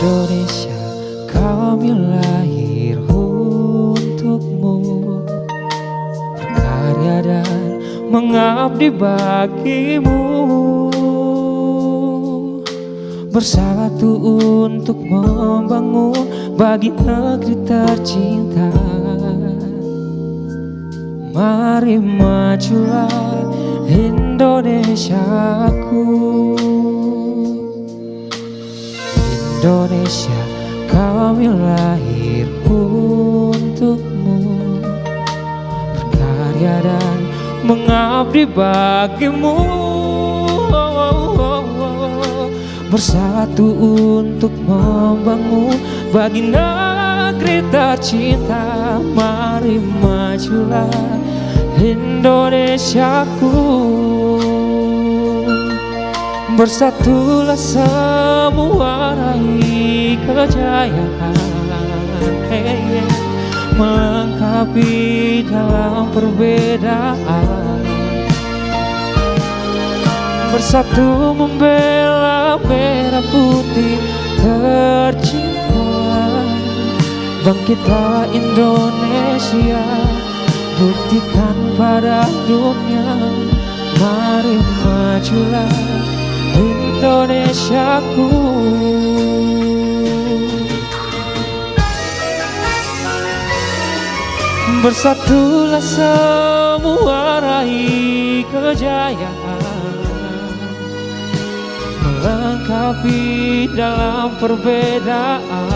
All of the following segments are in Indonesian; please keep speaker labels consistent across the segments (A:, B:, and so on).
A: Indonesia, kami lahir untukmu, berkarya dan mengabdi bagimu, bersatu untuk membangun bagi negeri tercinta. Mari majulah Indonesiaku. Indonesia, kami lahir untukmu, berkarya dan mengabdi bagimu, bersatu untuk membangun bagi negeri tercinta. Mari majulah Indonesiaku. Bersatulah semua raih kejayaan, melengkapi dalam perbedaan, bersatu membela merah putih tercinta. Bangkitlah Indonesia, buktikan pada dunia. Mari majulah Indonesiaku. Bersatulah semua raih kejayaan, melengkapi dalam perbedaan.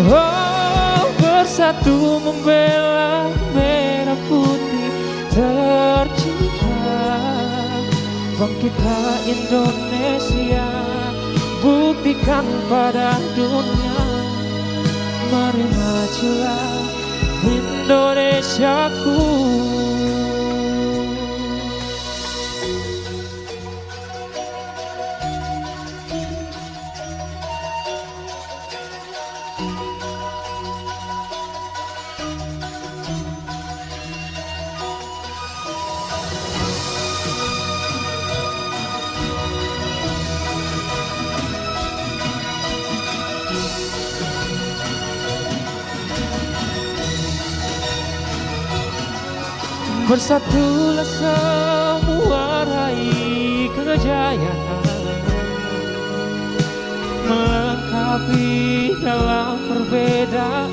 A: Oh, bersatu membela merah putih tercinta. Bangkitlah Indonesia, buktikan pada dunia. Mari majulah Indonesiaku. Bersatulah semua raih kejayaan, melengkapi dalam perbedaan.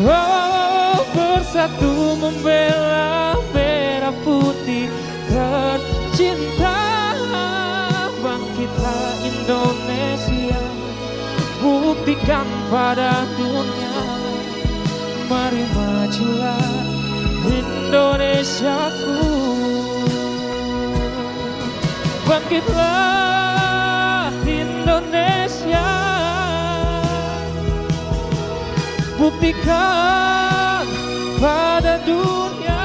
A: Oh, bersatu membela merah putih tercinta. Bangkitlah Indonesia, buktikan pada dunia. Mari majulah Indonesiaku. Bangkitlah Indonesia, buktikan pada dunia.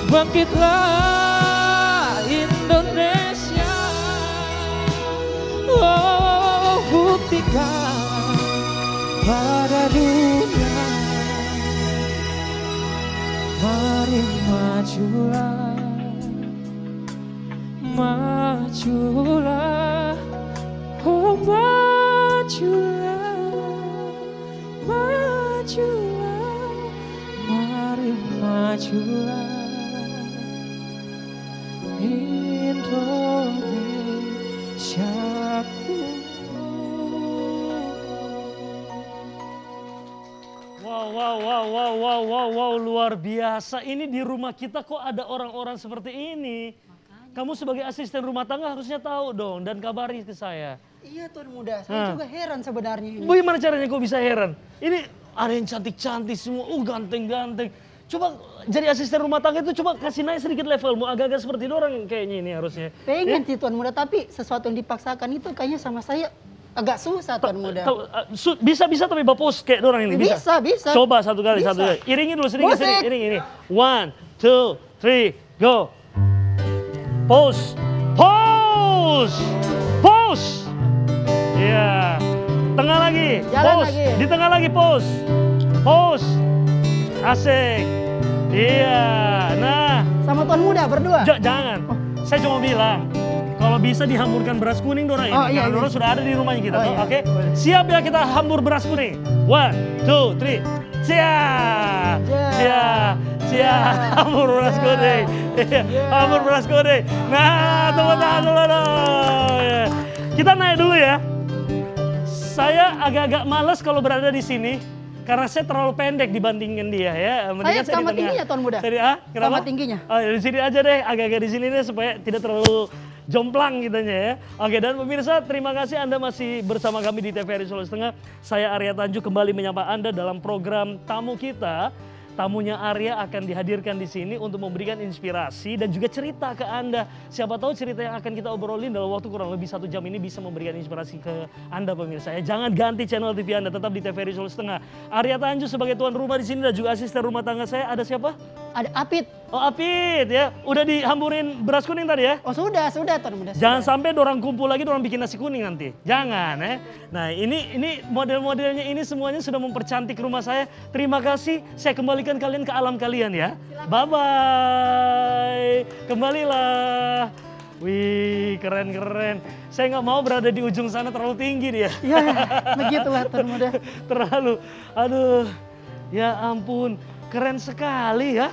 A: Bangkitlah Indonesia, oh, buktikan pada dunia. Mari majulah, majulah, oh majulah, majulah. Mari majulah Indonesiaku.
B: Wow, luar biasa. Ini di rumah kita kok ada orang-orang seperti ini. Kamu sebagai asisten rumah tangga harusnya tahu dong dan kabari ke saya.
C: Iya Tuan Muda, saya juga heran sebenarnya ini.
B: Bagaimana caranya kok bisa heran? Ini ada yang cantik-cantik semua, ganteng-ganteng. Coba jadi asisten rumah tangga itu coba kasih naik sedikit levelmu, agak-agak seperti orang kayaknya ini harusnya.
C: Pengen sih Tuan Muda, tapi sesuatu yang dipaksakan itu kayaknya sama saya agak susah Tuan Muda.
B: Bisa tapi bapos kayak orang ini bisa.
C: Bisa.
B: Coba satu kali. Iringi dulu sedikit. Iring ini. 1, 2, 3, go. Pause. Iya. Tengah lagi.
C: Jalan
B: Pause.
C: lagi.
B: Di tengah lagi pause. Asik. Iya. Nah.
C: Sama Tuan Muda berdua?
B: Jangan. Saya cuma bilang. Kalau bisa dihamburkan beras kuning Dora ini.
C: Oh, iya,
B: Karena Dora
C: iya.
B: sudah ada di rumahnya kita.
C: Oh,
B: Toh.
C: iya.
B: Oke.
C: Boleh.
B: Siap ya kita hambur beras kuning. 1, 2, 3. Siap. Hambur beras kuning. Hambur beras kuning. Nah, tepuk tangan dulu dong. Ya. Kita naik dulu ya. Saya agak-agak males kalau berada di sini. Karena saya terlalu pendek dibandingin dia ya. Mendingan
C: Saya sama
B: di tengah.
C: tingginya Tuan Muda.
B: Kenapa?
C: Sama tingginya.
B: Oh, di sini aja deh, agak-agak di sini deh supaya tidak terlalu jomplang gitunya ya. Oke, dan pemirsa terima kasih Anda masih bersama kami di TVRI Sulawesi Tengah. Saya Arya Tanjung kembali menyapa Anda dalam program tamu kita. Tamunya Arya akan dihadirkan di sini untuk memberikan inspirasi dan juga cerita ke Anda. Siapa tahu cerita yang akan kita obrolin dalam waktu kurang lebih 1 jam ini bisa memberikan inspirasi ke Anda pemirsa. Jangan ganti channel TV Anda, tetap di TVRI Sulawesi Tengah. Arya Tanjung sebagai tuan rumah di sini dan juga asisten rumah tangga saya. Ada siapa?
C: Ada Apit.
B: Oh Apit ya. Udah dihamburin beras kuning tadi ya?
C: Oh sudah Tuan Muda.
B: Jangan sampai dorang kumpul lagi, dorang bikin nasi kuning nanti. Jangan ya. Nah ini model-modelnya ini semuanya sudah mempercantik rumah saya. Terima kasih, saya kembalikan kalian ke alam kalian ya. Bye-bye. Kembalilah. Wih keren-keren. Saya nggak mau berada di ujung sana terlalu tinggi dia.
C: Iya, begitulah Tuan Muda.
B: Terlalu, aduh. Ya ampun, keren sekali ya.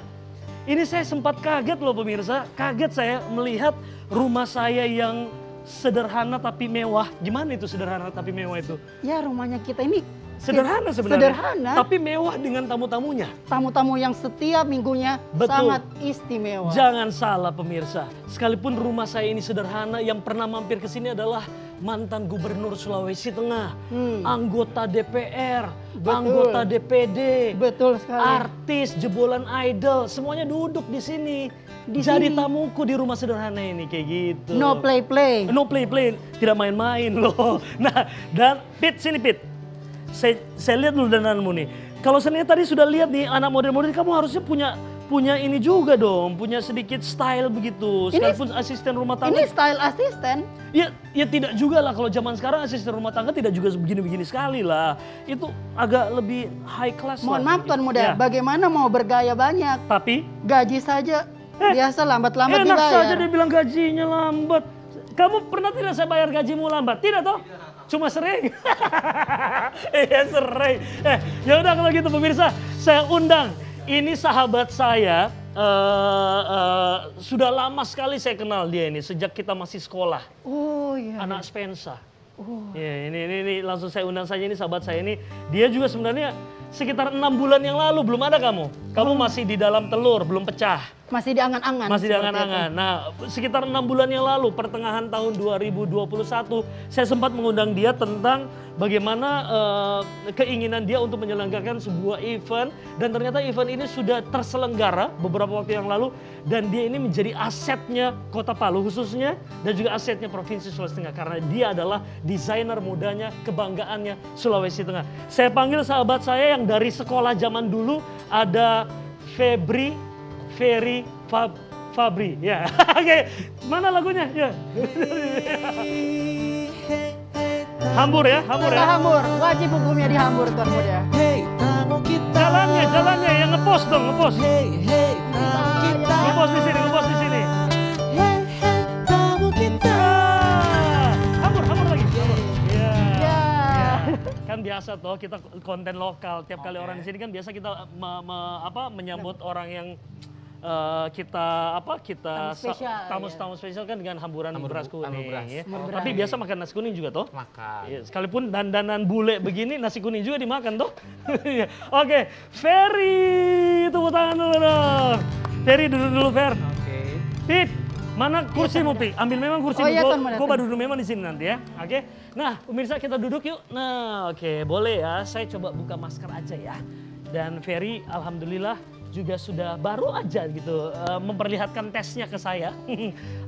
B: Ini saya sempat kaget loh pemirsa. Kaget saya melihat rumah saya yang sederhana tapi mewah. Gimana itu sederhana tapi mewah itu?
C: Ya rumahnya kita ini
B: Sederhana sebenarnya.
C: Sederhana.
B: Tapi mewah dengan tamu-tamunya.
C: Tamu-tamu yang setiap minggunya
B: Betul.
C: sangat istimewa.
B: Jangan salah pemirsa. Sekalipun rumah saya ini sederhana, yang pernah mampir ke sini adalah mantan gubernur Sulawesi Tengah, anggota DPR,
C: Betul.
B: anggota DPD,
C: Betul sekali.
B: artis, jebolan idol, semuanya duduk di sini.
C: Di
B: Jadi
C: sini.
B: tamuku di rumah sederhana ini kayak gitu.
C: No play-play.
B: No play, tidak main-main loh. Nah, dan Pit, sini Pit. Saya lihat dulu dandananmu nih. Kalau saya tadi sudah lihat nih anak model-model, kamu harusnya punya ini juga dong, punya sedikit style begitu. Sekalipun asisten rumah tangga.
C: Ini style asisten.
B: Ya tidak juga lah, kalau zaman sekarang asisten rumah tangga tidak juga begini-begini sekali lah. Itu agak lebih high class
C: Mohon
B: lah.
C: maaf Tuan Muda,
B: Ya.
C: bagaimana mau bergaya banyak?
B: Tapi
C: Gaji saja biasa lambat-lambat
B: enak
C: dibayar.
B: saja dia bilang gajinya lambat. Kamu pernah tidak saya bayar gajimu lambat? Tidak toh? Cuma sering. Iya sering. Ya udah kalau gitu pemirsa, saya undang. Ini sahabat saya, sudah lama sekali saya kenal dia ini sejak kita masih sekolah.
C: Oh iya.
B: Anak Spensa. Ya, ini langsung saya undang saja, ini sahabat saya ini. Dia juga sebenarnya sekitar 6 bulan yang lalu belum ada kamu. Kamu masih di dalam telur, belum pecah.
C: Masih di angan-angan.
B: Masih di
C: seperti
B: angan-angan. Nah, sekitar 6 bulan yang lalu, pertengahan tahun 2021, saya sempat mengundang dia tentang bagaimana keinginan dia untuk menyelenggarakan sebuah event. Dan ternyata event ini sudah terselenggara beberapa waktu yang lalu. Dan dia ini menjadi asetnya Kota Palu khususnya, dan juga asetnya Provinsi Sulawesi Tengah. Karena dia adalah desainer mudanya, kebanggaannya Sulawesi Tengah. Saya panggil sahabat saya yang dari sekolah zaman dulu, ada Fabri, ya. Oke, mana lagunya? Ya. Hambur ya, hambur ya.
C: Hambur, wajib hukumnya dihambur Tuan Muda.
A: Hey tamu kita.
B: Jalannya yang ngepost dong, ngepost.
A: Hey tamu kita.
B: Ngepost di sini, ngepost di sini.
A: Hey tamu kita.
B: Hambur lagi. Iya.
C: Ya.
B: Kan biasa toh kita konten lokal. Tiap kali orang di sini kan biasa kita menyambut orang yang kita tamu spesial kan dengan hamburan beras kuning ya. Tapi biasa makan nasi kuning juga toh?
D: Makan.
B: Ya, sekalipun dandanan bule begini nasi kuning juga dimakan toh? Oke, Ferry, tepuk tangan dulu dong. Ferry duduk dulu Fer.
D: Oke.
B: Pit, mana kursimu Pit? Ambil memang kursimu,
C: Oh, iya, Tuan Muda.
B: gua baru duduk memang di sini nanti ya. Oke. Nah, pemirsa kita duduk yuk. Nah, oke, boleh ya. Saya coba buka masker aja ya. Dan Ferry, alhamdulillah juga sudah baru aja gitu memperlihatkan tesnya ke saya.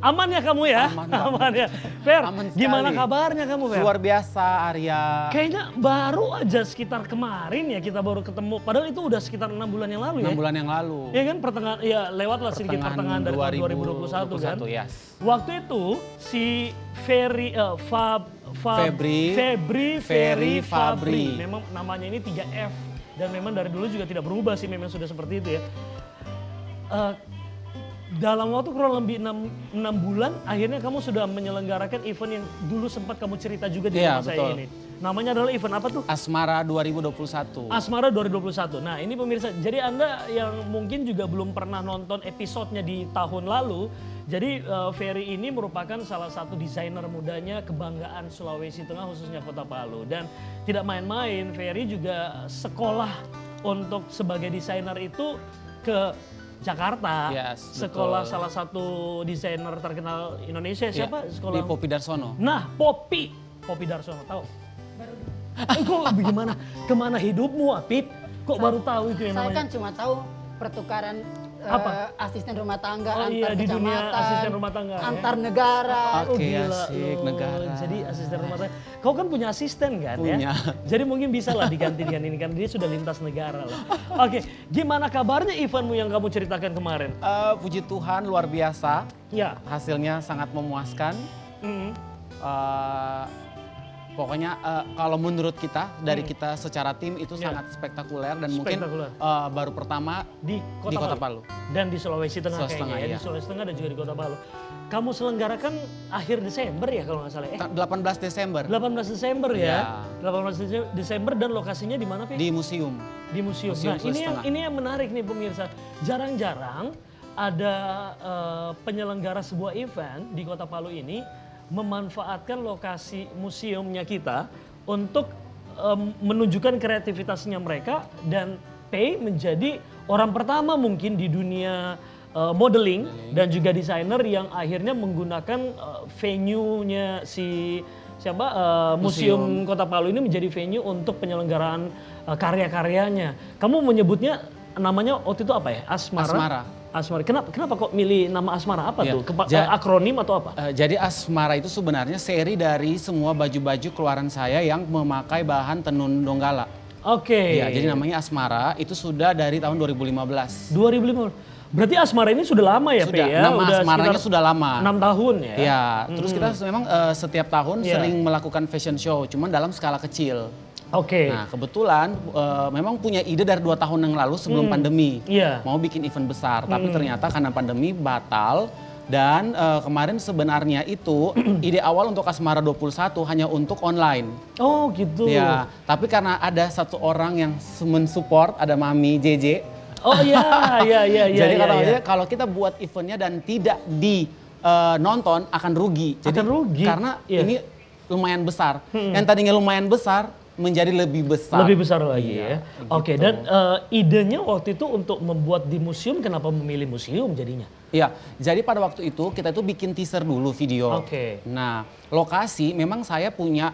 B: Aman ya kamu ya? Aman ya. Fer,
D: Aman sekali.
B: gimana kabarnya kamu Fer?
D: Luar biasa Arya.
B: Kayaknya baru aja sekitar kemarin ya kita baru ketemu. Padahal itu udah sekitar 6 bulan yang lalu
D: 6
B: ya.
D: bulan yang lalu.
B: Ya kan pertengahan, ya lewatlah sedikit pertengahan dari tahun 2021 kan.
D: Yes.
B: Waktu itu si
D: Febri Fabri.
B: Memang namanya ini 3F. Dan memang dari dulu juga tidak berubah sih, memang sudah seperti itu ya. Dalam waktu kurang lebih 6 bulan, akhirnya kamu sudah menyelenggarakan event yang dulu sempat kamu cerita juga di
D: Iya,
B: rumah saya
D: betul.
B: ini. Namanya adalah event apa tuh?
D: Asmara 2021.
B: Asmara 2021. Nah ini pemirsa, jadi Anda yang mungkin juga belum pernah nonton episodenya di tahun lalu, jadi Ferry ini merupakan salah satu desainer mudanya kebanggaan Sulawesi Tengah khususnya Kota Palu. Dan tidak main-main, Ferry juga sekolah untuk sebagai desainer itu ke Jakarta.
D: Yes,
B: sekolah
D: betul.
B: salah satu desainer terkenal Indonesia, siapa?
D: Di
B: Sekolah
D: Popi Darsono.
B: Nah, Popi Darsono, tahu? Kok bagaimana? Kemana hidupmu, Apip? Kok baru tahu itu yang
C: Saya
B: namanya?
C: kan cuma tahu pertukaran
B: Apa?
C: asisten rumah tangga
B: Oh iya,
C: antar
B: di dunia
C: kecamatan,
B: asisten rumah tangga, ya?
C: antar negara.
D: Oke,
B: gila
D: asik,
B: loh.
D: negara.
B: Jadi asisten rumah tangga. Kau kan punya asisten kan ya?
D: Punya.
B: Jadi mungkin bisa lah diganti dengan ini kan dia sudah lintas negara lah. Oke, gimana kabarnya eventmu yang kamu ceritakan kemarin?
D: Puji Tuhan luar biasa.
B: Ya.
D: Hasilnya sangat memuaskan.
B: Mm.
D: Pokoknya kalau menurut kita dari kita secara tim itu
B: Ya.
D: sangat spektakuler dan
B: Spektakuler.
D: mungkin baru pertama
B: Di
D: di Kota Palu.
B: Dan di Sulawesi Tengah
D: Sulawesi
B: kayaknya
D: Tengah,
B: ya.
D: iya.
B: Di Sulawesi Tengah dan juga di Kota Palu. Kamu selenggarakan akhir Desember ya kalau nggak salah ya?
D: 18 Desember
B: 18 Desember ya?
D: Ya.
B: 18 Desember dan lokasinya di mana Pi?
D: di museum.
B: Di museum.
D: Museum
B: Nah
D: Sulawesi Tengah.
B: ini yang menarik nih pemirsa. Jarang-jarang ada penyelenggara sebuah event di Kota Palu ini memanfaatkan lokasi museumnya kita untuk menunjukkan kreativitasnya mereka dan Pei menjadi orang pertama mungkin di dunia modeling dan juga desainer yang akhirnya menggunakan venue-nya Museum Kota Palu ini menjadi venue untuk penyelenggaraan karya-karyanya. Kamu menyebutnya namanya waktu itu apa ya? Asmara. Kenapa kok milih nama Asmara? Apa
D: Ya,
B: tuh? Akronim atau apa?
D: Jadi Asmara itu sebenarnya seri dari semua baju-baju keluaran saya yang memakai bahan tenun donggala.
B: Oke.
D: Ya, jadi namanya Asmara itu sudah dari tahun 2015.
B: 2005. Berarti Asmara ini sudah lama ya,
D: Sudah,
B: Pe, ya?
D: nama Asmaranya
B: sekitar
D: sudah lama.
B: 6 tahun ya?
D: Ya, terus kita memang setiap tahun
B: Iya.
D: sering melakukan fashion show, cuman dalam skala kecil.
B: Oke.
D: Nah, kebetulan memang punya ide dari 2 tahun yang lalu sebelum pandemi.
B: Iya.
D: Mau bikin event besar, tapi ternyata karena pandemi batal. Dan kemarin sebenarnya itu ide awal untuk Asmara 21 hanya untuk online.
B: Oh gitu.
D: Ya, tapi karena ada satu orang yang mensupport, ada Mami JJ.
B: Oh iya.
D: Jadi
B: iya,
D: kata
B: iya.
D: dia kalau kita buat eventnya dan tidak nonton akan rugi. Jadi
B: Akan rugi?
D: karena
B: Iya.
D: ini lumayan besar. Yang tadinya lumayan besar menjadi lebih besar.
B: Lebih besar lagi
D: Iya,
B: ya. Oke,
D: gitu.
B: dan idenya waktu itu untuk membuat di museum, kenapa memilih museum jadinya?
D: Iya, jadi pada waktu itu kita itu bikin teaser dulu video.
B: Oke.
D: Nah, lokasi memang saya punya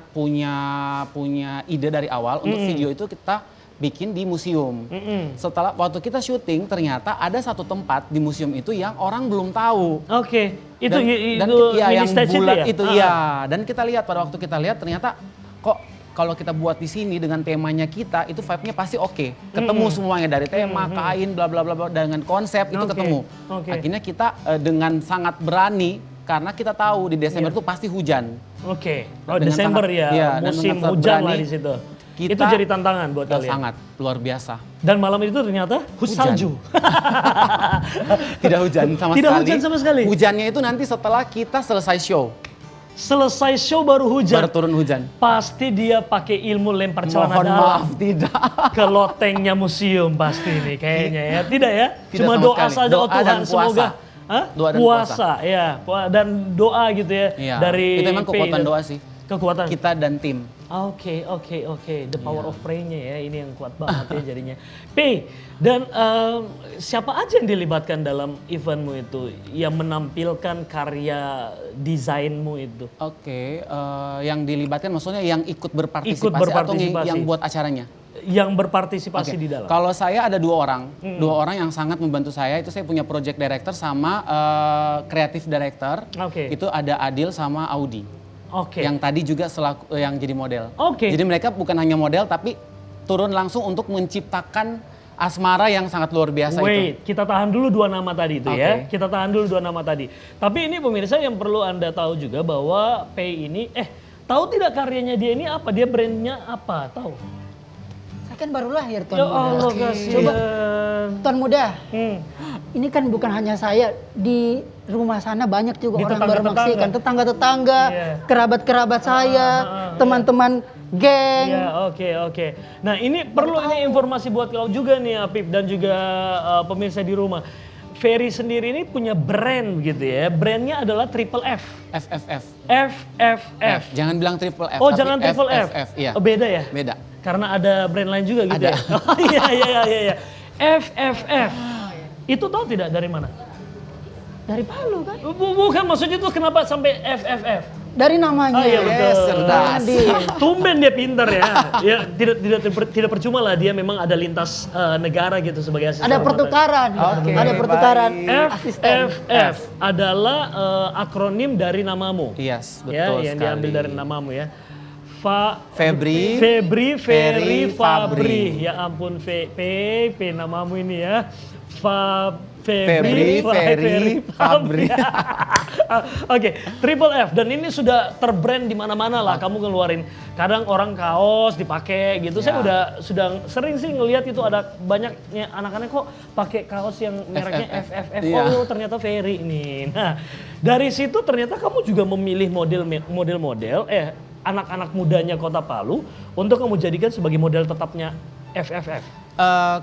D: ide dari awal untuk video itu kita bikin di museum. Setelah waktu kita syuting ternyata ada satu tempat di museum itu yang orang belum tahu.
B: Oke, itu
D: Dan
B: mini
D: yang
B: stage itu
D: bulat
B: ya?
D: itu iya. Dan kita lihat pada waktu kita lihat ternyata kok kalau kita buat di sini dengan temanya kita itu vibe-nya pasti oke. Ketemu semuanya dari tema, kain, bla bla bla bla, dengan konsep itu
B: Oke,
D: ketemu.
B: oke.
D: Akhirnya kita dengan sangat berani karena kita tahu di Desember itu pasti hujan.
B: Oke, oh
D: Dengan
B: Desember
D: sangat-
B: ya,
D: iya, dan
B: musim
D: sangat
B: hujan lah
D: berani,
B: di situ.
D: kita
B: Itu jadi tantangan buat kalian.
D: Sangat luar biasa.
B: Dan malam itu ternyata
D: Hujan.
B: salju.
D: Tidak hujan sama
B: Tidak
D: sekali.
B: hujan sama sekali?
D: Hujannya itu nanti setelah kita selesai show.
B: Selesai show baru hujan.
D: Baru turun hujan.
B: Pasti dia pakai ilmu lempar celana
D: Mohon
B: dalam
D: maaf tidak.
B: ke lotengnya museum pasti nih kayaknya ya. Tidak ya?
D: Tidak
B: Cuma
D: sama
B: doa
D: sekali.
B: saja
D: Doa
B: oh Tuhan
D: dan puasa.
B: semoga. Hah?
D: Doa dan
B: puasa ya. Dan doa gitu ya.
D: Iya.
B: Dari
D: Itu memang
B: P
D: kekuatan
B: itu.
D: doa sih.
B: Kekuatan.
D: Kita dan tim.
B: Oke. The power
D: Iya.
B: of pray-nya ya, ini yang kuat banget ya jadinya. P, dan siapa aja yang dilibatkan dalam eventmu itu, yang menampilkan karya desainmu itu?
D: Oke, yang dilibatkan maksudnya yang ikut berpartisipasi,
B: Ikut berpartisipasi.
D: atau yang buat acaranya?
B: yang berpartisipasi
D: Oke.
B: di dalam?
D: Kalau saya ada 2 orang, 2 orang yang sangat membantu saya. Itu saya punya project director sama creative director.
B: Oke.
D: Itu ada Adil sama Audi.
B: Oke.
D: Yang tadi juga selaku yang jadi model.
B: Oke.
D: Jadi mereka bukan hanya model tapi turun langsung untuk menciptakan asmara yang sangat luar biasa itu.
B: Wait, kita tahan dulu 2 nama tadi itu ya.
D: Oke.
B: Kita tahan dulu 2 nama tadi. Tapi ini pemirsa yang perlu Anda tahu juga bahwa Pei ini, tahu tidak karyanya dia ini apa? Dia brandnya apa? Tahu?
C: Saya kan baru lahir Tuan
B: Ya
C: Muda.
B: Allah
C: Coba
B: kasihan.
C: Tuan Muda,
B: Hmm.
C: ini kan bukan hanya saya, di rumah sana banyak juga
B: Di
C: orang
B: tetangga-tetangga.
C: bermaksikan, tetangga-tetangga,
B: Iya.
C: kerabat-kerabat saya, teman-teman geng.
B: Ya, oke. Nah, ini perlu ini informasi buat kau juga nih Apip dan juga pemirsa di rumah. Ferry sendiri ini punya brand gitu ya. Brandnya adalah Triple F.
D: FFF.
B: FFF.
D: Jangan bilang triple F.
B: Oh,
D: tapi
B: jangan Triple F.
D: FFF, iya.
B: Oh, beda ya?
D: Beda.
B: Karena ada brand lain juga gitu
D: Ada.
B: ya? Oh, iya. FFF. Itu tahu tidak dari mana?
C: Dari Palu kan?
B: Bukan, maksudnya tuh kenapa sampai FFF?
C: Dari namanya.
B: Oh iya betul.
D: Yes, cerdas.
C: Tadi.
B: Tumben dia pintar ya. Ya tidak percuma lah dia memang ada lintas negara gitu sebagai asisten.
C: Ada
B: rumah
C: pertukaran.
D: Oke,
C: Ada pertukaran.
D: baik.
C: asisten.
B: FFF adalah akronim dari namamu.
D: Yes, betul
B: Ya,
D: sekali.
B: yang diambil dari namamu ya.
D: Febri,
B: Ferry,
D: Ferry,
B: Fabri.
D: Fabri.
B: Ya ampun, P namamu ini ya.
D: Febri, Ferry, Fabri.
B: Oke, Triple F dan ini sudah terbrand di mana-mana lah. Kamu ngeluarin kadang orang kaos dipakai gitu. Saya sudah sering sih ngelihat itu ada banyaknya anak-anak kok pakai kaos yang mereknya FFF.
D: Iya.
B: Oh, ternyata Ferry ini. Nah, dari situ ternyata kamu juga memilih model-model anak-anak mudanya Kota Palu untuk kamu jadikan sebagai model tetapnya FFF.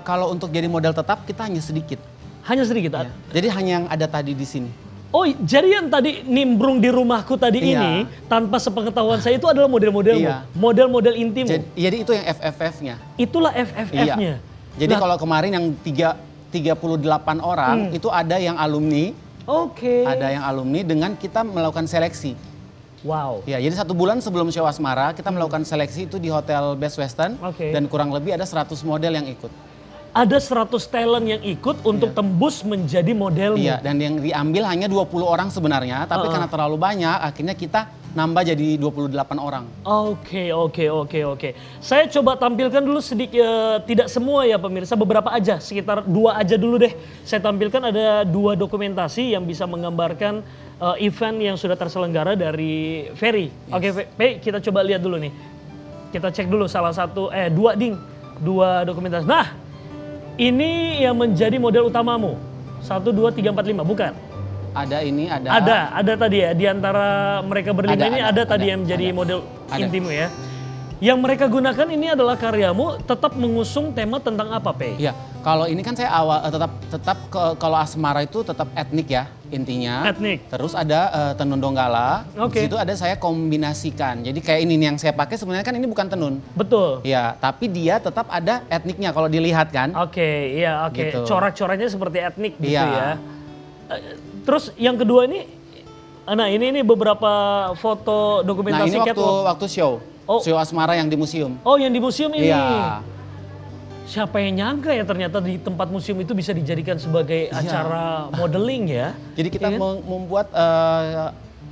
D: Kalau untuk jadi model tetap kita hanya sedikit.
B: Hanya sedikit.
D: Ya. Jadi hanya yang ada tadi di sini.
B: Oh, jadi yang tadi nimbrung di rumahku tadi
D: Iya.
B: ini tanpa sepengetahuan saya itu adalah model-modelmu,
D: Iya.
B: model-model intimu.
D: Jadi itu yang FFF-nya.
B: Itulah FFF-nya.
D: Jadi
B: Nah,
D: kalau kemarin yang 38 orang itu ada yang alumni,
B: oke.
D: ada yang alumni dengan kita melakukan seleksi.
B: Wow.
D: Ya, jadi 1 bulan sebelum show Asmara kita melakukan seleksi itu di Hotel Best Western
B: Oke.
D: dan kurang lebih ada 100 model yang ikut.
B: Ada 100 talent yang ikut untuk tembus menjadi modelmu.
D: Iya, dan yang diambil hanya 20 orang sebenarnya, tapi karena terlalu banyak akhirnya kita nambah jadi 28 orang.
B: Oke. Saya coba tampilkan dulu sedikit, tidak semua ya pemirsa, beberapa aja, sekitar 2 aja dulu deh. Saya tampilkan ada 2 dokumentasi yang bisa menggambarkan event yang sudah terselenggara dari Ferry. Oke, Pe, kita coba lihat dulu nih. Kita cek dulu salah satu, 2 dokumentasi. Nah, ini yang menjadi model utamamu. 1, 2, 3, 4, 5, bukan?
D: Ada ini, ada.
B: Ada tadi ya, di antara mereka berlima ini ada tadi yang menjadi model intimu ya. Yang mereka gunakan ini adalah karyamu tetap mengusung tema tentang apa, Pe?
D: Iya, kalau ini kan saya tetap kalau Asmara itu tetap etnik ya intinya.
B: Etnik.
D: Terus ada tenun donggala.
B: Oke.
D: Di situ ada saya kombinasikan. Jadi kayak ini nih yang saya pakai sebenarnya kan ini bukan tenun.
B: Betul.
D: Ya, tapi dia tetap ada etniknya kalau dilihat kan.
B: Oke.
D: Gitu.
B: Corak-coraknya seperti etnik gitu
D: Iya.
B: ya. Terus yang kedua ini, nah ini beberapa foto
D: Nah,
B: dokumentasi
D: ini
B: catwalk.
D: waktu show.
B: Oh.
D: Show Asmara yang di museum.
B: Oh, yang di museum ini.
D: Iya.
B: Siapa yang nyangka ya ternyata di tempat museum itu bisa dijadikan sebagai acara modeling ya.
D: Jadi kita
B: Iya kan?
D: membuat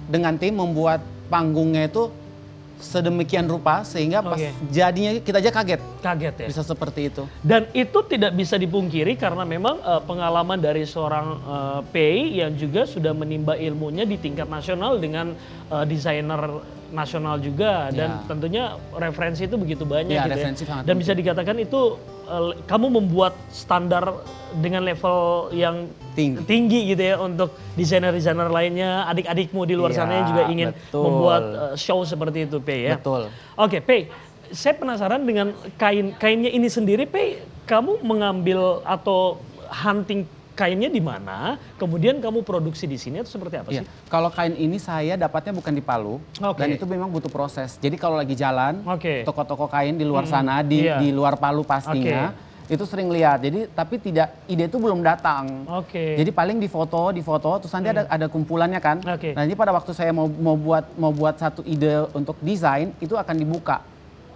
D: dengan tim membuat panggungnya itu sedemikian rupa sehingga pas
B: Oke.
D: jadinya kita aja kaget
B: Kaget ya.
D: bisa seperti itu.
B: Dan itu tidak bisa dipungkiri karena memang pengalaman dari seorang Pei yang juga sudah menimba ilmunya di tingkat nasional dengan desainer nasional juga dan
D: Ya.
B: tentunya referensi itu begitu banyak
D: Ya,
B: gitu
D: referensi
B: ya.
D: sangat
B: Dan bisa dikatakan itu kamu membuat standar dengan level yang tinggi gitu ya untuk desainer-desainer lainnya, adik-adikmu di luar
D: Iya,
B: sana yang juga ingin
D: betul.
B: membuat show seperti itu, Pei ya.
D: Betul.
B: Oke, Pei, saya penasaran dengan kainnya ini sendiri, Pei, kamu mengambil atau hunting kainnya di mana? Kemudian kamu produksi di sini atau seperti apa
D: Iya.
B: sih?
D: Kalau kain ini saya dapatnya bukan di Palu
B: Oke.
D: dan itu memang butuh proses. Jadi kalau lagi jalan,
B: Oke.
D: toko-toko kain di luar sana
B: Iya.
D: di luar Palu pastinya itu sering lihat. Jadi tapi ide itu belum datang.
B: Oke.
D: Jadi paling difoto, terus nanti ada kumpulannya kan.
B: Oke.
D: Nah, jadi pada waktu saya mau buat satu ide untuk desain itu akan dibuka.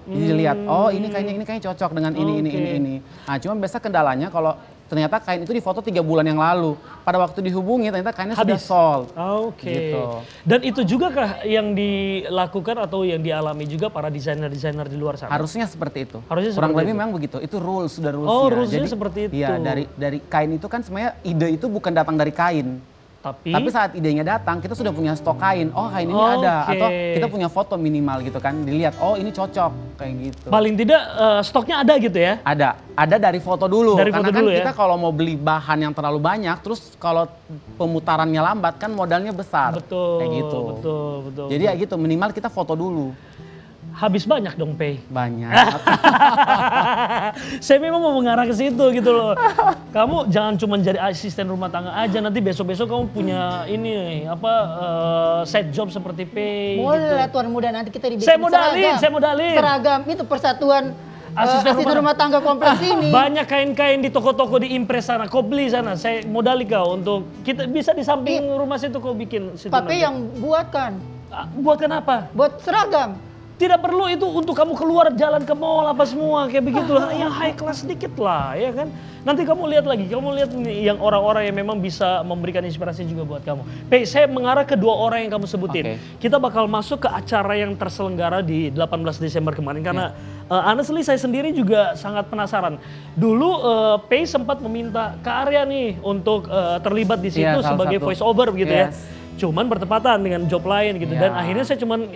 D: Jadi dilihat, oh ini kayaknya cocok dengan ini. Nah cuma biasa kendalanya kalau ternyata kain itu difoto 3 bulan yang lalu. Pada waktu dihubungi ternyata kainnya sudah sold.
B: Oke.
D: Gitu.
B: Dan itu juga kah yang dilakukan atau yang dialami juga para desainer-desainer di luar sana?
D: Harusnya seperti itu.
B: Harusnya
D: Kurang
B: seperti
D: lebih
B: itu.
D: memang begitu. Itu sudah rulesnya.
B: Oh, rulesnya
D: Jadi,
B: seperti itu.
D: Iya, dari kain itu kan sebenarnya ide itu bukan datang dari kain. Tapi saat idenya datang, kita sudah punya stok kain. Oh kain ini ada. Atau kita punya foto minimal gitu kan. Dilihat, oh ini cocok. Kayak gitu.
B: Paling tidak stoknya ada gitu ya?
D: Ada dari foto dulu.
B: Dari
D: Karena
B: foto
D: kan
B: dulu ya?
D: kita kalau mau beli bahan yang terlalu banyak, terus kalau pemutarannya lambat kan modalnya besar.
B: Betul.
D: Kayak gitu.
B: Betul.
D: Jadi ya gitu, minimal kita foto dulu.
B: Habis banyak dong, Pei.
D: Banyak.
B: Saya memang mau mengarah ke situ gitu loh. Kamu jangan cuma jadi asisten rumah tangga aja, nanti besok-besok kamu punya ini side job seperti Pei.
C: Boleh
B: gitu.
C: lah Tuan Muda, nanti kita dibikin
B: Saya modalin.
C: Seragam itu persatuan
B: Asisten
C: asisten rumah tangga kompleks ini.
B: Banyak kain-kain di toko-toko di Impres sana, kau beli sana. Saya modali kau untuk kita bisa di samping rumah situ kau bikin situ.
C: Tapi
B: nanti.
C: yang buatkan.
B: Buatkan apa?
C: Buat seragam.
B: Tidak perlu itu untuk kamu keluar jalan ke mall apa semua kayak begitulah. Yang high class sedikit lah ya kan. Nanti kamu lihat lagi, kamu lihat nih yang orang-orang yang memang bisa memberikan inspirasi juga buat kamu. Saya mengarah ke 2 orang yang kamu sebutin. Kita bakal masuk ke acara yang terselenggara di 18 Desember kemarin karena honestly saya sendiri juga sangat penasaran. Dulu Pei sempat meminta Kak Arya nih untuk terlibat di situ sebagai voice over gitu ya. Cuman bertepatan dengan job lain gitu dan akhirnya saya cuman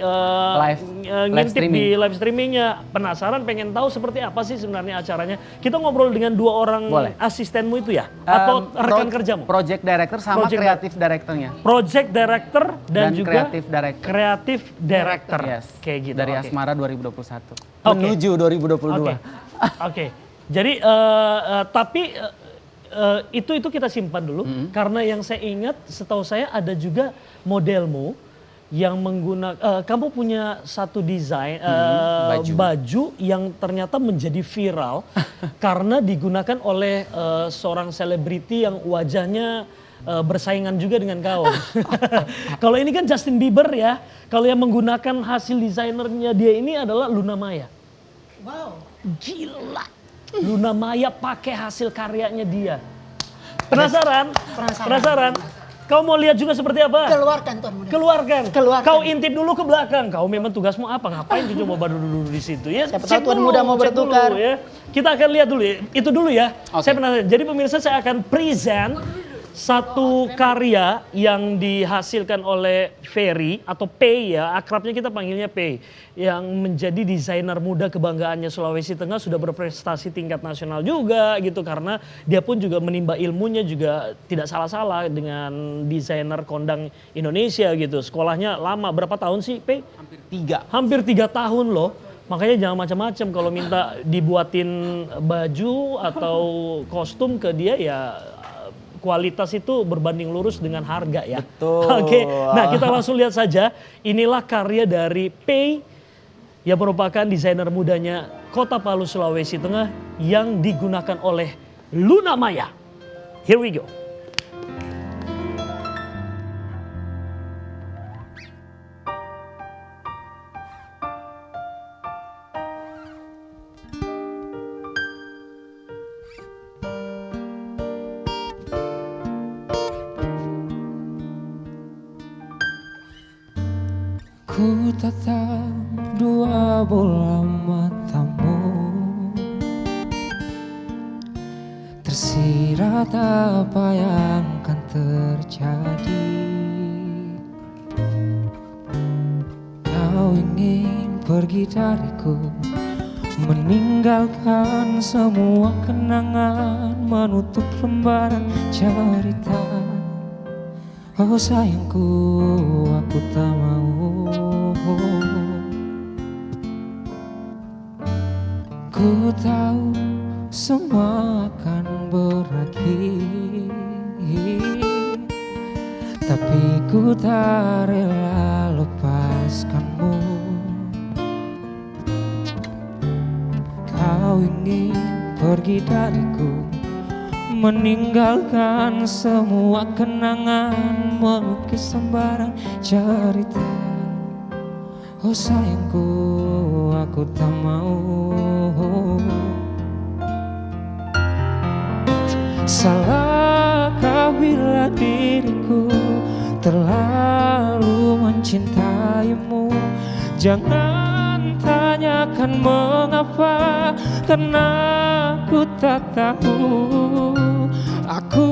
B: ngintip di live streamingnya, penasaran pengen tahu seperti apa sih sebenarnya acaranya. Kita ngobrol dengan 2 orang asistenmu itu ya atau rekan kerjamu?
D: Project director sama kreatif directornya.
B: Project director dan juga
D: kreatif director.
B: Yes. Kayak gitu.
D: Dari Asmara 2021 menuju 2022.
B: Oke. Jadi tapi itu kita simpan dulu karena yang saya ingat setahu saya ada juga modelmu yang menggunakan kamu punya satu desain baju yang ternyata menjadi viral karena digunakan oleh seorang selebriti yang wajahnya bersaingan juga dengan kau. Kalau ini kan Justin Bieber ya, kalau yang menggunakan hasil desainernya dia ini adalah Luna Maya.
C: Wow.
B: Gila. Luna Maya pakai hasil karyanya dia. Penasaran? Penasaran? Kau mau lihat juga seperti apa?
C: Keluarkan Tuan Muda.
B: Keluarkan.
C: Keluarkan.
B: Kau intip dulu ke belakang. Kau memang tugasmu apa? Ngapain coba dulu di situ ya?
C: Siapa tahu Tuan Muda mau bertukar.
B: Ya. Kita akan lihat dulu ya. Itu dulu ya. Saya penasaran. Jadi pemirsa saya akan present satu karya yang dihasilkan oleh Ferry atau Pei ya, akrabnya kita panggilnya Pei, yang menjadi desainer muda kebanggaannya Sulawesi Tengah, sudah berprestasi tingkat nasional juga gitu karena dia pun juga menimba ilmunya juga tidak salah-salah dengan desainer kondang Indonesia gitu. Sekolahnya lama, berapa tahun sih Pei? Hampir 3 tahun loh. Makanya jangan macam-macam kalau minta dibuatin baju atau kostum ke dia ya kualitas itu berbanding lurus dengan harga ya.
D: Betul.
B: Oke, nah kita langsung lihat saja. Inilah karya dari Pei yang merupakan desainer mudanya Kota Palu, Sulawesi Tengah yang digunakan oleh Luna Maya. Here we go.
E: Ku tatap 2 bola matamu, tersirat apa yang akan terjadi. Kau ingin pergi dariku, meninggalkan semua kenangan, menutup lembaran cerita. Oh sayangku, aku tak mau. Ku tahu semua akan berakhir, tapi ku tak rela lepaskanmu. Kau ingin pergi dariku, meninggalkan semua kenangan, melukis lembaran cerita. Oh sayangku, aku tak mau. Salahkah bila diriku terlalu mencintaimu? Jangan tanyakan mengapa, karena aku tak tahu. Aku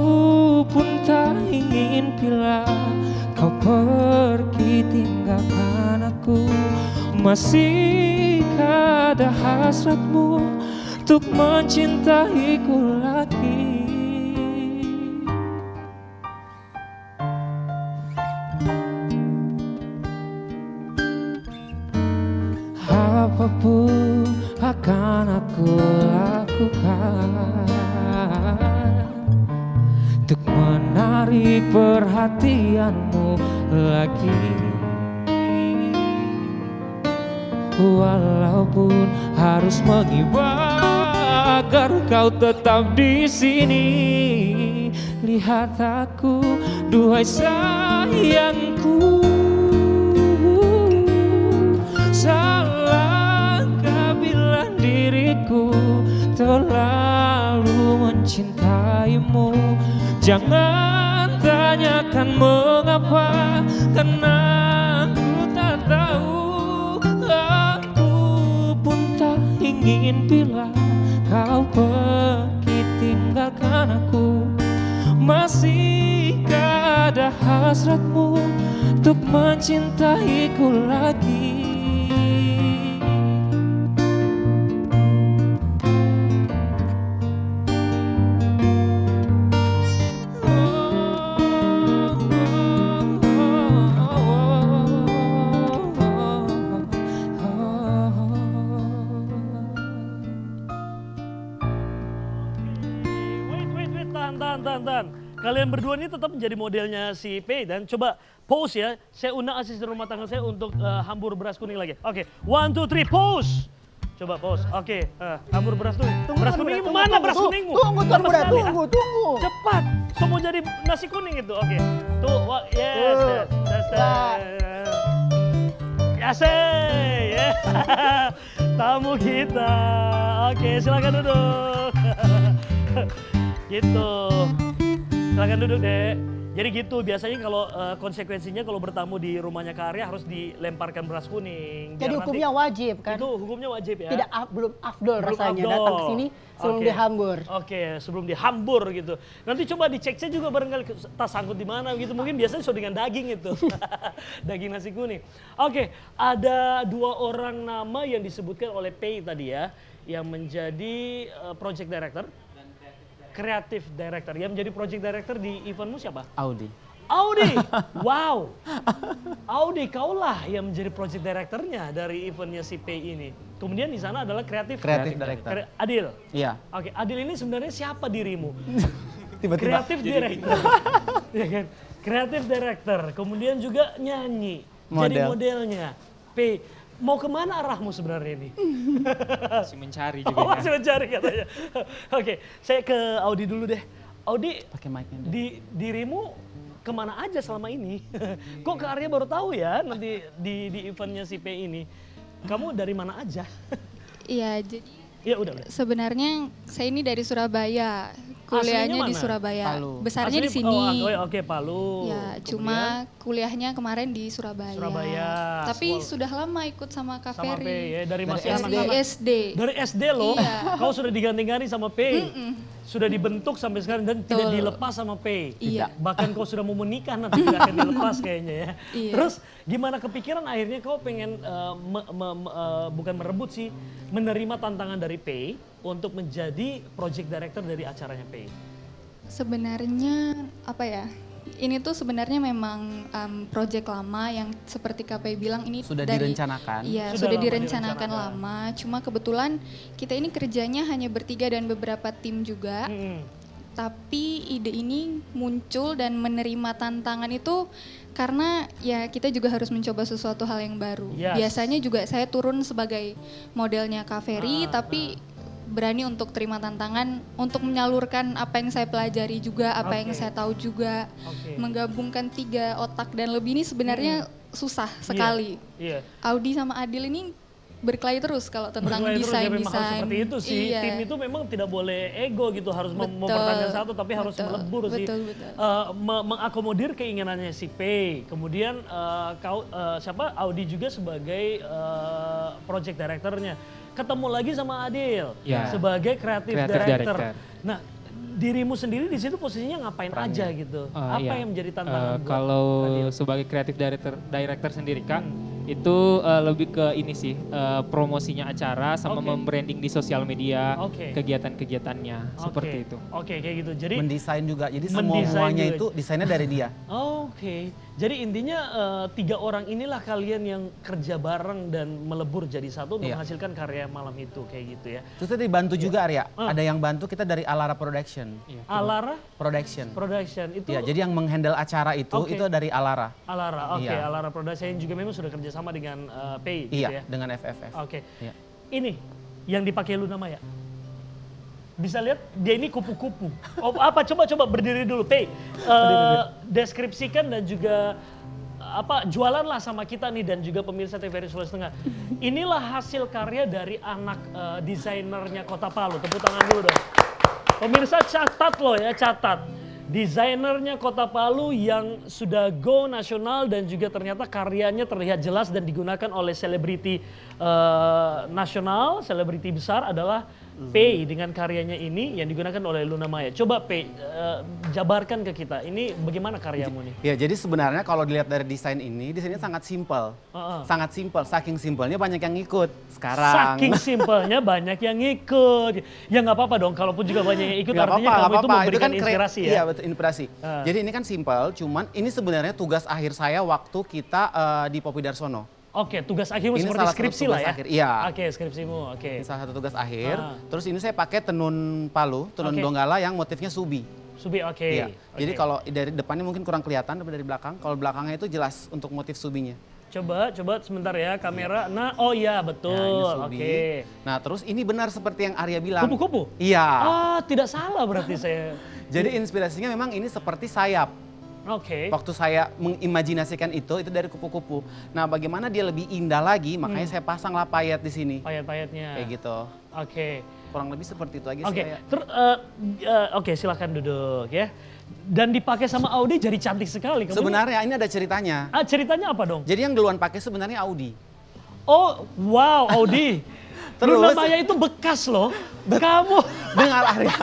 E: pun tak ingin bila kau pergi tinggalkan aku. Masih ada hasratmu untuk mencintaiku lagi. Apapun akan aku lakukan untuk menarik perhatianmu lagi. Walaupun harus mengibah agar kau tetap di sini. Lihat aku, duhai sayangku. Salahkah bila diriku terlalu mencintaimu? Jangan tanyakan mengapa, karena aku tak tahu. Aku pun tak ingin bila kau pergi tinggalkan aku. Masihkah ada hasratmu untuk mencintaiku lagi?
B: Tahan. Kalian berdua ini tetap menjadi modelnya si P dan coba pose ya. Saya undang asisten rumah tangga saya untuk hambur beras kuning lagi. Oke, 1, 2, 3, pose. Coba pose. Oke, hambur beras kuning. Beras kuning mana beras kuningmu?
C: Tunggu, Tuan Muda, tunggu.
B: Cepat. So mau jadi nasi kuning itu. Oke. Tuh, yes. Yes. Ya. Tamu kita. Oke, silakan duduk. Gitu. Silakan duduk, Dek. Jadi gitu, biasanya kalau konsekuensinya kalau bertamu di rumahnya Kak Arya harus dilemparkan beras kuning.
C: Jadi hukumnya wajib kan?
B: Itu hukumnya wajib ya?
C: Tidak belum afdol
B: Belum
C: rasanya
B: afdol.
C: datang ke sini sebelum
B: Oke.
C: dihambur.
B: Oke, sebelum dihambur gitu. Nanti coba dicek juga barangkali tas sangkut di mana gitu. Mungkin biasanya sudah dengan daging itu. Daging nasi kuning. Oke, ada 2 orang nama yang disebutkan oleh Pei tadi ya, yang menjadi project director. Kreatif director. Yang menjadi project director di eventmu siapa?
D: Audi.
B: Audi, wow. Audi, kaulah yang menjadi project directornya dari eventnya si P ini. Kemudian di sana adalah kreatif
D: Director.
B: Adil.
D: Iya.
B: Oke, Adil ini sebenarnya siapa dirimu?
D: Tiba-tiba
B: Kreatif director. Ya kan? Kreatif director, kemudian juga nyanyi. Jadi
D: Model.
B: modelnya. P, mau kemana arahmu sebenarnya ini?
E: Masih mencari
B: Oh,
E: juga.
B: masih mencari katanya. Oke, saya ke Audi dulu deh. Audi,
D: Pakai mic-nya deh.
B: dirimu kemana aja selama ini? Kok Kak Arya baru tahu ya nanti di eventnya si P ini? Kamu dari mana aja?
F: Iya, jadi
B: Ya udah.
F: sebenarnya saya ini dari Surabaya. Kuliahnya di
B: mana?
F: Surabaya.
D: Palu.
F: Besarnya di
B: Asli-
F: sini.
B: Oke, Palu.
F: Ya,
B: Kemudian
F: cuma kuliahnya kemarin di Surabaya.
B: Surabaya.
F: Tapi
B: Sekolah.
F: sudah lama ikut sama Kak
B: sama P
F: Ferry.
B: ya, dari masih
D: Dari
B: anak-anak.
F: SD.
B: Dari SD loh,
F: Iya.
B: kau sudah diganti-ganti sama P. Sudah dibentuk sampai sekarang dan tidak
F: Betul.
B: dilepas sama P.
F: Iya.
B: Bahkan kau sudah mau menikah nanti tidak akan dilepas kayaknya ya.
F: Iya.
B: Terus gimana kepikiran akhirnya kau pengen bukan merebut sih, menerima tantangan dari P untuk menjadi project director dari acaranya P.
F: Sebenarnya apa ya? Ini tuh sebenarnya memang proyek lama yang seperti KPI bilang ini
D: Sudah
F: dari
D: direncanakan.
F: Iya,
B: Sudah
F: sudah
B: lama
F: direncanakan
B: direncanakan.
F: lama. Cuma kebetulan kita ini kerjanya hanya bertiga dan beberapa tim juga.
B: Mm-mm.
F: Tapi ide ini muncul dan menerima tantangan itu karena ya kita juga harus mencoba sesuatu hal yang baru.
B: Yes.
F: Biasanya juga saya turun sebagai modelnya Kak Ferry, tapi berani untuk terima tantangan untuk menyalurkan apa yang saya pelajari juga, apa yang
B: Oke.
F: saya tahu juga.
B: Oke.
F: Menggabungkan 3 otak dan lebih ini sebenarnya susah sekali.
B: Iya.
F: Audi sama Adil ini berkelahi terus kalau tentang
B: Berkelahi terus, ya
F: desain
B: memang harus seperti itu sih.
F: Iya.
B: Tim itu memang tidak boleh ego gitu, harus
F: Betul,
B: mempertahankan satu, tapi harus
F: betul,
B: melebur sih.
F: betul, betul.
B: Mengakomodir keinginannya si Pei. Kemudian siapa Audi juga sebagai project directornya. Ketemu lagi sama Adil
E: Ya.
B: sebagai creative
E: Creative
B: director.
E: director.
B: Nah, dirimu sendiri di situ posisinya ngapain aja gitu? Apa
E: Iya.
B: yang menjadi tantangan buat
E: Kalau
B: Adil?
E: sebagai creative director sendiri Kak, itu lebih ke ini sih, promosinya acara sama
B: Oke.
E: membranding di sosial media,
B: Oke.
E: kegiatan-kegiatannya seperti
B: Oke.
E: itu.
B: Oke, kayak gitu. Jadi
D: Mendesain juga, jadi
B: Mendesain
D: semuanya
B: juga.
D: itu desainnya dari dia.
B: Oke, jadi intinya 3 orang inilah kalian yang kerja bareng dan melebur jadi satu untuk
D: Iya.
B: menghasilkan karya malam itu kayak gitu ya.
D: Terus tadi dibantu juga Arya,
B: Ah.
D: ada yang bantu kita dari Alara Production.
E: Iya.
B: Alara
D: Production.
B: Production itu
D: Ya, jadi yang menghandle acara itu
B: Oke.
D: dari Alara.
B: Alara, oke,
D: Iya.
B: Alara Production yang juga memang sudah kerjasama dengan Pay gitu ya.
D: Iya, dengan FFF.
B: Oke,
D: Iya.
B: ini yang dipakai Luna Maya. Bisa lihat dia ini kupu-kupu. Oh, apa? Coba berdiri dulu, Pay. Deskripsikan dan juga jualan lah sama kita nih dan juga pemirsa TVRI Sulawesi Tengah. Inilah hasil karya dari anak desainernya Kota Palu. Tepuk tangan dulu dong. Pemirsa catat loh ya, catat. Desainernya Kota Palu yang sudah go nasional dan juga ternyata karyanya terlihat jelas dan digunakan oleh selebriti nasional, selebriti besar adalah Pei dengan karyanya ini yang digunakan oleh Luna Maya. Coba Pei, jabarkan ke kita, ini bagaimana karyamu nih?
D: Ya, jadi sebenarnya kalau dilihat dari desain ini, desainnya sangat simpel.
B: Heeh.
D: Sangat simpel, saking simpelnya banyak yang ikut sekarang.
B: Saking simpelnya banyak yang ikut. Ya nggak apa-apa dong, kalaupun juga banyak yang ikut
D: Nggak
B: artinya
D: apa-apa,
B: kamu
D: nggak
B: itu
D: apa-apa.
B: memberikan
D: kan
B: inspirasi ya.
D: Iya, betul, inspirasi.
B: Ah.
D: Jadi ini kan simpel, cuman ini sebenarnya tugas akhir saya waktu kita di Popi Darsono.
B: Oke, tugas akhirmu
D: Ini
B: seperti
D: salah satu
B: skripsi
D: tugas
B: lah ya?
D: akhir, iya.
B: Oke, skripsimu, oke.
D: Ini salah satu tugas akhir.
B: Ah.
D: Terus ini saya pakai tenun Palu, tenun
B: Oke.
D: Donggala yang motifnya subi.
B: Subi, oke.
D: Iya. Jadi
B: Oke.
D: kalau dari depannya mungkin kurang kelihatan, tapi dari belakang, kalau belakangnya itu jelas untuk motif subinya.
B: Coba sebentar ya kamera. Nah, oh iya betul,
D: Nah, ini
B: oke.
D: subi. Nah, terus ini benar seperti yang Arya bilang.
B: Kupu-kupu?
D: Iya.
B: Ah, tidak salah berarti saya.
D: Jadi inspirasinya memang ini seperti sayap.
B: Oke.
D: Waktu saya mengimajinasikan itu dari kupu-kupu. Nah, bagaimana dia lebih indah lagi, makanya saya pasanglah payet di sini.
B: Payet-payetnya.
D: Kayak gitu.
B: Oke.
D: Kurang lebih seperti itu aja
B: Oke.
D: sih. Arya.
B: Oke, silakan duduk ya. Dan dipakai sama Audi jadi cantik sekali. Kamu
D: Sebenarnya ini ada ceritanya.
B: ceritanya apa dong?
D: Jadi yang duluan pakai sebenarnya Audi.
B: Oh, wow, Audi.
D: Terus?
B: Luna Maya itu bekas loh. Kamu.
D: Dengar Arya.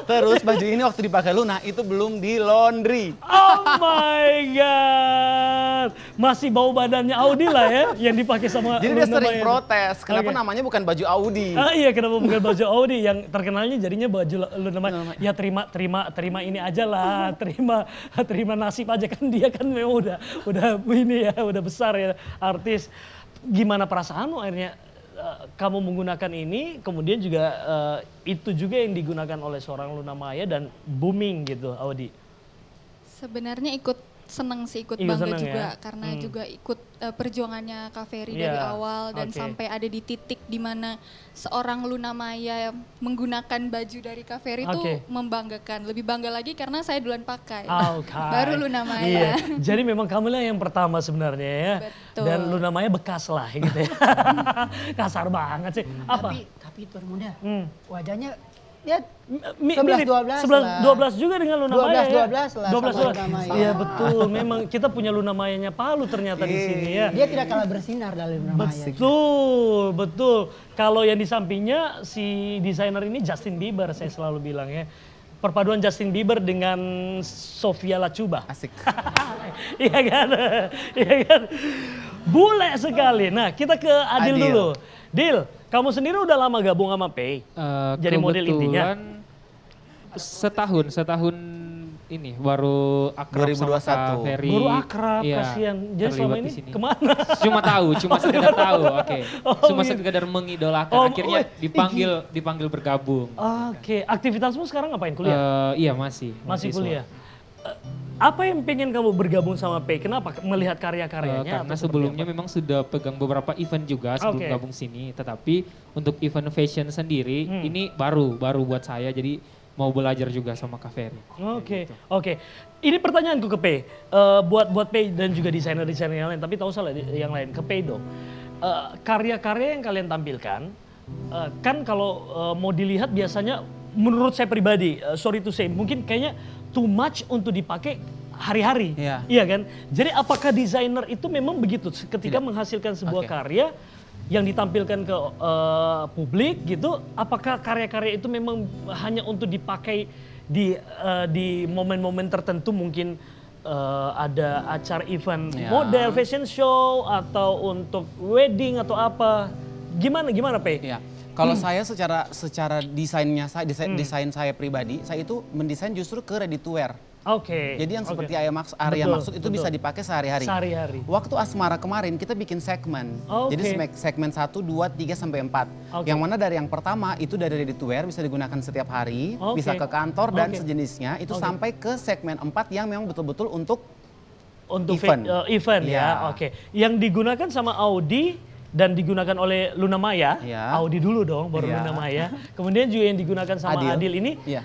D: Terus baju ini waktu dipakai Luna itu belum di laundry.
B: Oh my god. Masih bau badannya Audi lah ya yang dipakai sama
D: Jadi dia
B: Luna
D: sering
B: Maya.
D: protes, kenapa
B: Oke.
D: namanya bukan baju Audi?
B: Ah iya, kenapa bukan baju Audi yang terkenalnya jadinya baju Luna Maya. Ya terima ini aja lah, terima nasib aja kan dia kan memang udah ini ya, udah besar ya artis. Gimana perasaanmu akhirnya kamu menggunakan ini, kemudian juga itu juga yang digunakan oleh seorang Luna Maya dan booming gitu Audi.
F: Sebenarnya seneng sih, ikut
B: Ikut
F: bangga
B: seneng
F: juga
B: ya?
F: karena juga ikut perjuangannya Kak Ferry dari
B: Iya,
F: awal dan
B: oke.
F: sampai ada di titik di mana seorang Luna Maya menggunakan baju dari Kak Ferry itu
B: Oke.
F: membanggakan. Lebih bangga lagi karena saya duluan pakai.
B: Oke.
F: Baru Luna Maya.
B: Iya. Jadi memang kamu lah yang pertama sebenarnya ya.
F: Betul.
B: Dan Luna Maya bekas lah gitu ya. Kasar banget sih. Apa?
C: Tapi Tuan Muda,
B: Hmm.
C: wajahnya dia
B: 11,
C: 11,
B: 12 juga dengan Luna
C: 12,
B: Maya ya.
C: 12 lah
B: 12,
C: sama Luna Maya.
B: Iya betul, memang kita punya Luna Mayanya Palu ternyata di sini ya.
C: dia tidak kalah bersinar dari Luna Maya.
B: Betul. Kalau yang di sampingnya si desainer ini Justin Bieber saya selalu bilang ya. Perpaduan Justin Bieber dengan Sofia Lachuba.
D: Asik.
B: Iya kan? Iya kan? Bule sekali. Nah, kita ke Adil
D: Adil.
B: dulu. Dil, kamu sendiri udah lama gabung sama Pei? Jadi model intinya?
E: Kebetulan setahun ini baru akrab sama
D: 2021.
E: Kak Ferry.
B: Baru akrab,
E: Iya,
B: kasihan. Jadi selama
E: terlibat
B: ini
E: di sini.
B: kemana?
E: Cuma sekedar tahu, oke.
B: Oh,
E: Cuma
B: gitu.
E: sekedar mengidolakan.
B: Oh,
E: Akhirnya
B: oh,
E: dipanggil bergabung.
B: Oke, aktivitasmu sekarang ngapain? Kuliah?
E: Iya masih.
B: Masih
E: mahasiswa.
B: kuliah. Apa yang pengen kamu bergabung sama Pei? Kenapa? Melihat karya-karyanya?
E: Karena
B: atau seperti
E: sebelumnya
B: apa?
E: memang sudah pegang beberapa event juga sebelum
B: Oke.
E: gabung sini. Tetapi untuk event fashion sendiri ini baru buat saya. Jadi mau belajar juga sama Kak Ferry.
B: Oke, oke. Ini pertanyaanku ke Pei. Buat Pei dan juga desainer-desainer yang lain, tapi tahu salah yang lain. Ke Pei dong. karya-karya yang kalian tampilkan, kan kalau mau dilihat biasanya menurut saya pribadi, sorry to say, mungkin kayaknya too much untuk dipakai hari-hari.
D: Iya.
B: Iya kan? Jadi apakah desainer itu memang begitu ketika
D: Tidak.
B: menghasilkan sebuah
D: Oke.
B: karya yang ditampilkan ke publik gitu, apakah karya-karya itu memang hanya untuk dipakai di momen-momen tertentu, mungkin ada acara event
D: Ya.
B: model, fashion show, atau untuk wedding atau apa? Gimana Pe?
D: Iya. Kalau saya secara desainnya saya desain saya pribadi, saya itu mendesain justru ke ready to wear.
B: Oke.
D: Jadi yang
B: oke.
D: seperti Arya
B: Betul,
D: maksud itu bisa dipakai sehari-hari.
B: Sehari-hari.
D: Waktu Asmara kemarin kita bikin segmen.
B: Oke.
D: Jadi segmen 1, 2, 3 sampai 4.
B: Oke.
D: Yang mana dari yang pertama itu dari ready to wear bisa digunakan setiap hari,
B: Oke.
D: bisa ke kantor dan
B: Oke.
D: sejenisnya. Itu
B: Oke.
D: sampai ke segmen 4 yang memang betul-betul untuk
B: Event
D: event.
B: ya.
D: Iya.
B: Oke. Yang digunakan sama Audi dan digunakan oleh Luna Maya.
D: Iya.
B: Audi dulu dong, baru
D: Iya.
B: Luna Maya. Kemudian juga yang digunakan sama
D: Adil.
B: Adil ini.
D: Iya.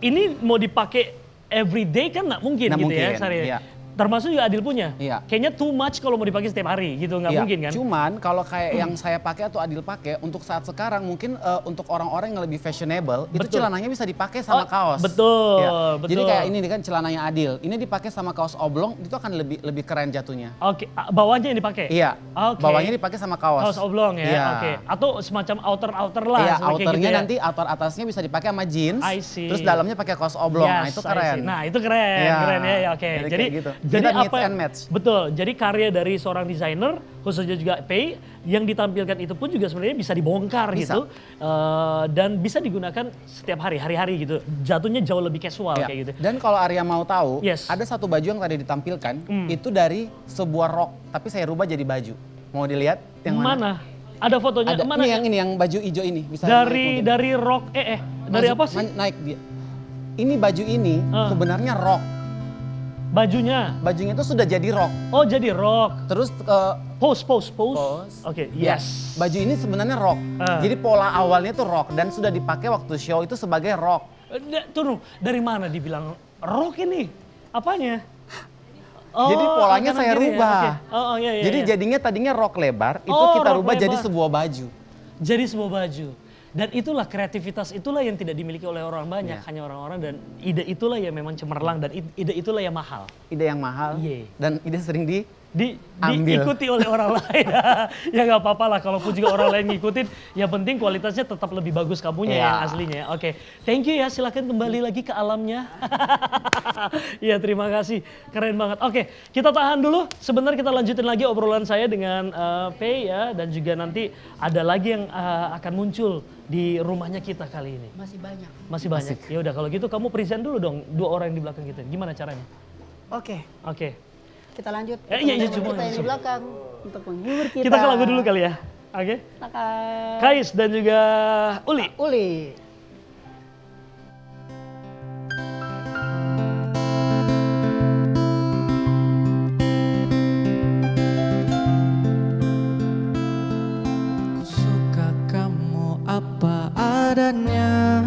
B: Ini mau dipakai everyday kan nggak mungkin
D: Nggak
B: gitu ya.
D: mungkin,
B: Sehari.
D: iya.
B: Termasuk juga Adil punya.
D: Iya.
B: Kayaknya too much kalau mau dipakai setiap hari gitu, nggak
D: Iya,
B: mungkin kan?
D: Cuman kalau kayak yang saya pakai atau Adil pakai untuk saat sekarang mungkin untuk orang-orang yang lebih fashionable itu
B: Betul.
D: celananya bisa dipakai sama
B: Oh,
D: kaos.
B: betul,
D: Iya.
B: betul.
D: Jadi kayak ini kan celananya Adil. Ini dipakai sama kaos oblong itu akan lebih keren jatuhnya.
B: Oke, bawahnya yang dipakai?
D: Iya.
B: Oke.
D: Bawahnya dipakai sama kaos.
B: Kaos oblong ya,
D: Iya.
B: oke. Atau semacam outer lah.
D: Iya,
B: seperti
D: outernya
B: gitu ya.
D: nanti outer atasnya bisa dipakai sama jeans.
B: I see.
D: Terus dalamnya pakai kaos oblong. Nah,
B: Yes,
D: itu
B: I
D: keren.
B: see. Nah, itu keren,
D: Iya.
B: keren ya, oke.
D: Jadi
B: Jadi,
D: kayak gitu.
B: jadi
D: Kita
B: apa?
D: mix and match.
B: Betul. Jadi karya dari seorang desainer, khususnya juga Pei, yang ditampilkan itu pun juga sebenarnya bisa dibongkar
D: Bisa.
B: gitu, dan bisa digunakan setiap hari-hari gitu. Jatuhnya jauh lebih casual
D: Iya.
B: kayak gitu.
D: Dan kalau Arya mau tahu,
B: Yes.
D: ada satu baju yang tadi ditampilkan itu dari sebuah rok, tapi saya rubah jadi baju. Mau dilihat yang mana?
B: Ada fotonya?
D: Ada
B: Mana?
D: ini yang baju hijau ini bisa naik mungkin.
B: Dari rok, dari apa sih?
D: Naik dia. Ini baju ini sebenarnya rok.
B: Bajunya.
D: Bajunya itu sudah jadi rok.
B: Oh, jadi rok.
D: Terus
B: Pose.
D: Pose.
B: Oke,
D: ya,
B: yes.
D: baju ini sebenarnya rok. Jadi pola awalnya itu rok dan sudah dipakai waktu show itu sebagai rok.
B: Tunggu, dari mana dibilang rok ini? Apanya?
D: Jadi polanya
B: kanan
D: saya
B: kiri ya?
D: rubah.
B: Oke. Oh, iya.
D: Jadi jadinya tadinya rok lebar, itu
B: Oh,
D: kita
B: rok
D: rubah jadi
B: lebar.
D: sebuah baju.
B: Jadi sebuah baju. Dan itulah kreativitas, itulah yang tidak dimiliki oleh orang banyak,
D: Iya.
B: hanya orang-orang, dan ide itulah yang memang cemerlang, dan ide itulah yang mahal.
D: Ide yang mahal
B: Iya.
D: dan ide sering
B: Ambil.
D: Ambil.
B: Diikuti oleh orang lain. Ya nggak apa-apa lah, kalaupun juga orang lain ngikutin, yang penting kualitasnya tetap lebih bagus kamunya
D: Iya.
B: yang aslinya. Oke, thank you ya, silakan kembali lagi ke alamnya. Iya, terima kasih, keren banget. Oke, kita tahan dulu, sebentar kita lanjutin lagi obrolan saya dengan Pei ya, dan juga nanti ada lagi yang akan muncul di rumahnya kita kali ini.
C: Masih banyak.
B: Masih banyak. Ya udah kalau gitu kamu present dulu dong, dua orang yang di belakang kita. Gimana caranya?
C: Oke,
B: Oke.
C: kita lanjut.
B: Iya,
C: Teman-teman
B: cuma-
C: kita yang di belakang untuk menghibur kita.
B: Kita ke lagu dulu kali ya. Oke.
C: Silakan.
B: Kais dan juga Uli.
C: Uli.
A: Ku suka kamu apa adanya,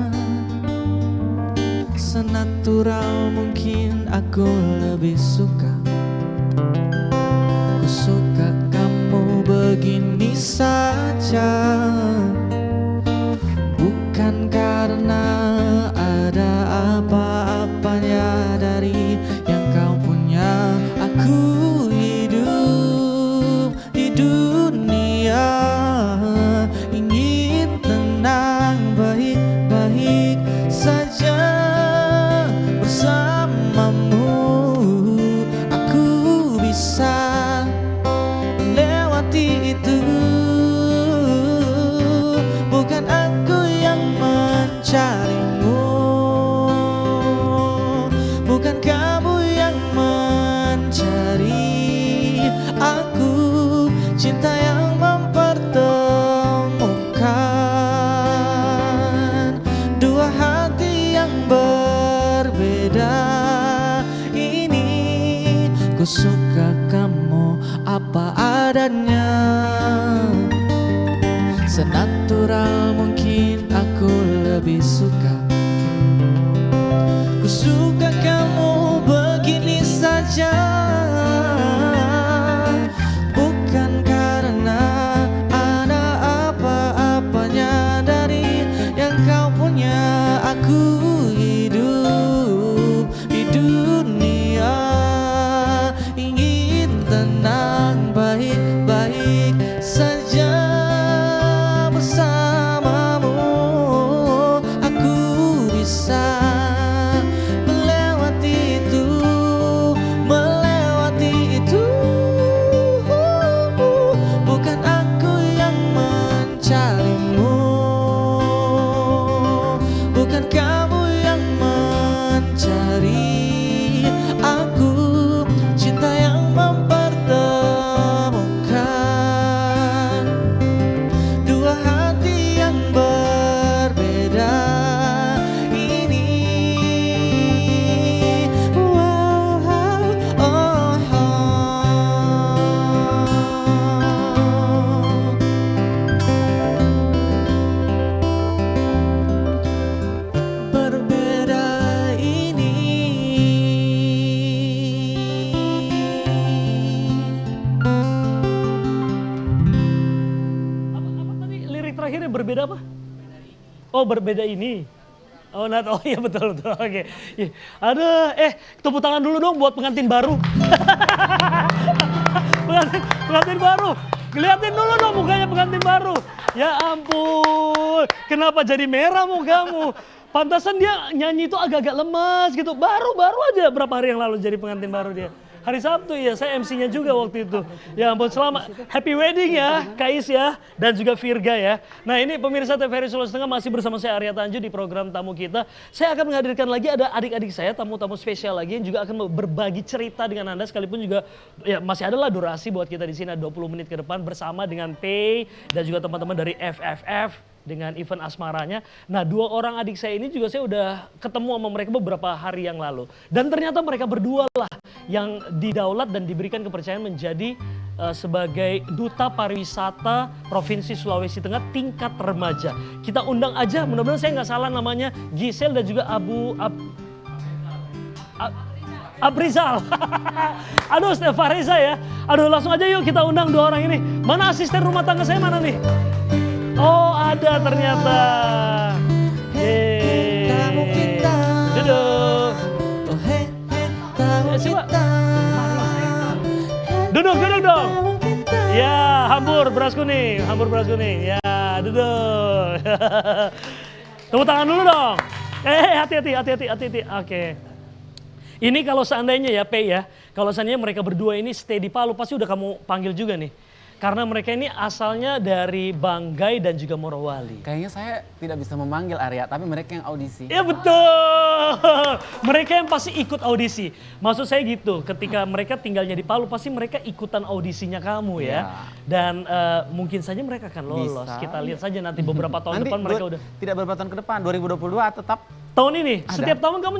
A: senatural mungkin aku lebih suka. Ku suka kamu begini saja, bukan karena ada apa-apanya dari yang kau punya. Aku hidup di dunia, ingin tenang, baik-baik saja bersamamu. Aku bisa melewati itu, bukan aku yang mencarimu, bukan kamu yang mencari aku. Cinta yang mempertemukan dua hati yang berbeda ini. Ku suka kamu apa adanya, senatural mungkin aku lebih suka. Ku suka kamu begini saja, bukan karena
B: terakhirnya berbeda apa? Oh berbeda ini. Oh, oh iya betul. Oke. Iya. Aduh, tepuk tangan dulu dong buat pengantin baru. pengantin baru. Lihatin dulu dong mukanya pengantin baru. Ya ampun, kenapa jadi merah mukamu? Pantasan dia nyanyi itu agak-agak lemas gitu. Baru aja berapa hari yang lalu jadi pengantin baru dia. Hari Sabtu ya, saya MC-nya juga waktu itu. Ya ampun, selamat. Happy wedding ya, Kais ya. Dan juga Virga ya. Nah ini pemirsa TVRI Solo Tengah masih bersama saya Arya Tanju di program tamu kita. Saya akan menghadirkan lagi ada adik-adik saya, tamu-tamu spesial lagi yang juga akan berbagi cerita dengan Anda. Sekalipun juga ya masih adalah durasi buat kita di sini 20 menit ke depan bersama dengan Pei dan juga teman-teman dari FFF. Dengan event asmaranya. Nah 2 orang adik saya ini juga saya udah ketemu sama mereka beberapa hari yang lalu. Dan ternyata mereka berdua lah yang didaulat dan diberikan kepercayaan menjadi sebagai Duta Pariwisata Provinsi Sulawesi Tengah tingkat remaja. Kita undang aja, mudah-mudahan saya nggak salah namanya, Gisel dan juga Abrizal. Aduh, Stefa Reza ya. Aduh, langsung aja yuk kita undang 2 orang ini. Mana asisten rumah tangga saya mana nih? Oh ada ternyata.
A: Tamu kita.
B: Duduk.
A: Oh hey, tamu
B: Coba.
A: kita.
B: Duduk dong.
A: Tamu kita.
B: Ya, hambur beras kuning. Ya, duduk. Tepuk tangan dulu dong. Hati-hati. Oke. Ini kalau seandainya ya, Pei ya. Kalau seandainya mereka berdua ini stay di Palu, pasti udah kamu panggil juga nih. Karena mereka ini asalnya dari Banggai dan juga Morowali.
D: Kayaknya saya tidak bisa memanggil Arya, tapi mereka yang audisi.
B: Ya betul. Mereka yang pasti ikut audisi. Maksud saya gitu, ketika mereka tinggalnya di Palu, pasti mereka ikutan audisinya kamu ya. Dan mungkin saja mereka akan lolos.
D: Bisa.
B: Kita lihat saja nanti beberapa tahun depan mereka udah.
D: Tidak beberapa tahun ke depan, 2022 tetap.
B: Tahun ini,
D: Ada.
B: setiap tahun kamu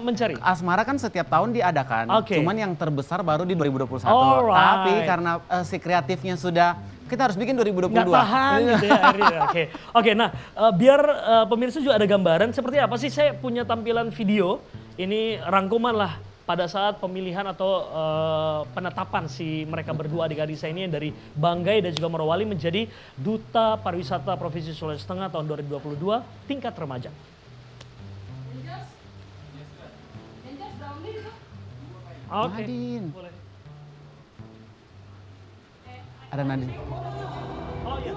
B: mencari?
D: Asmara kan setiap tahun diadakan,
B: Oke.
D: cuman yang terbesar baru di 2021.
B: Alright.
D: Tapi karena si kreatifnya sudah, kita harus bikin 2022.
B: Nggak tahan gitu ya akhirnya. Oke, nah biar pemirsa juga ada gambaran seperti apa sih, saya punya tampilan video. Ini rangkuman lah pada saat pemilihan atau penetapan si mereka berdua adik-adik saya ini yang dari Banggai dan juga Morowali menjadi Duta Pariwisata Provinsi Sulawesi Tengah tahun 2022 tingkat remaja. Oke.
D: Nadine.
B: Boleh.
D: Ada Nadine.
B: Oh iya.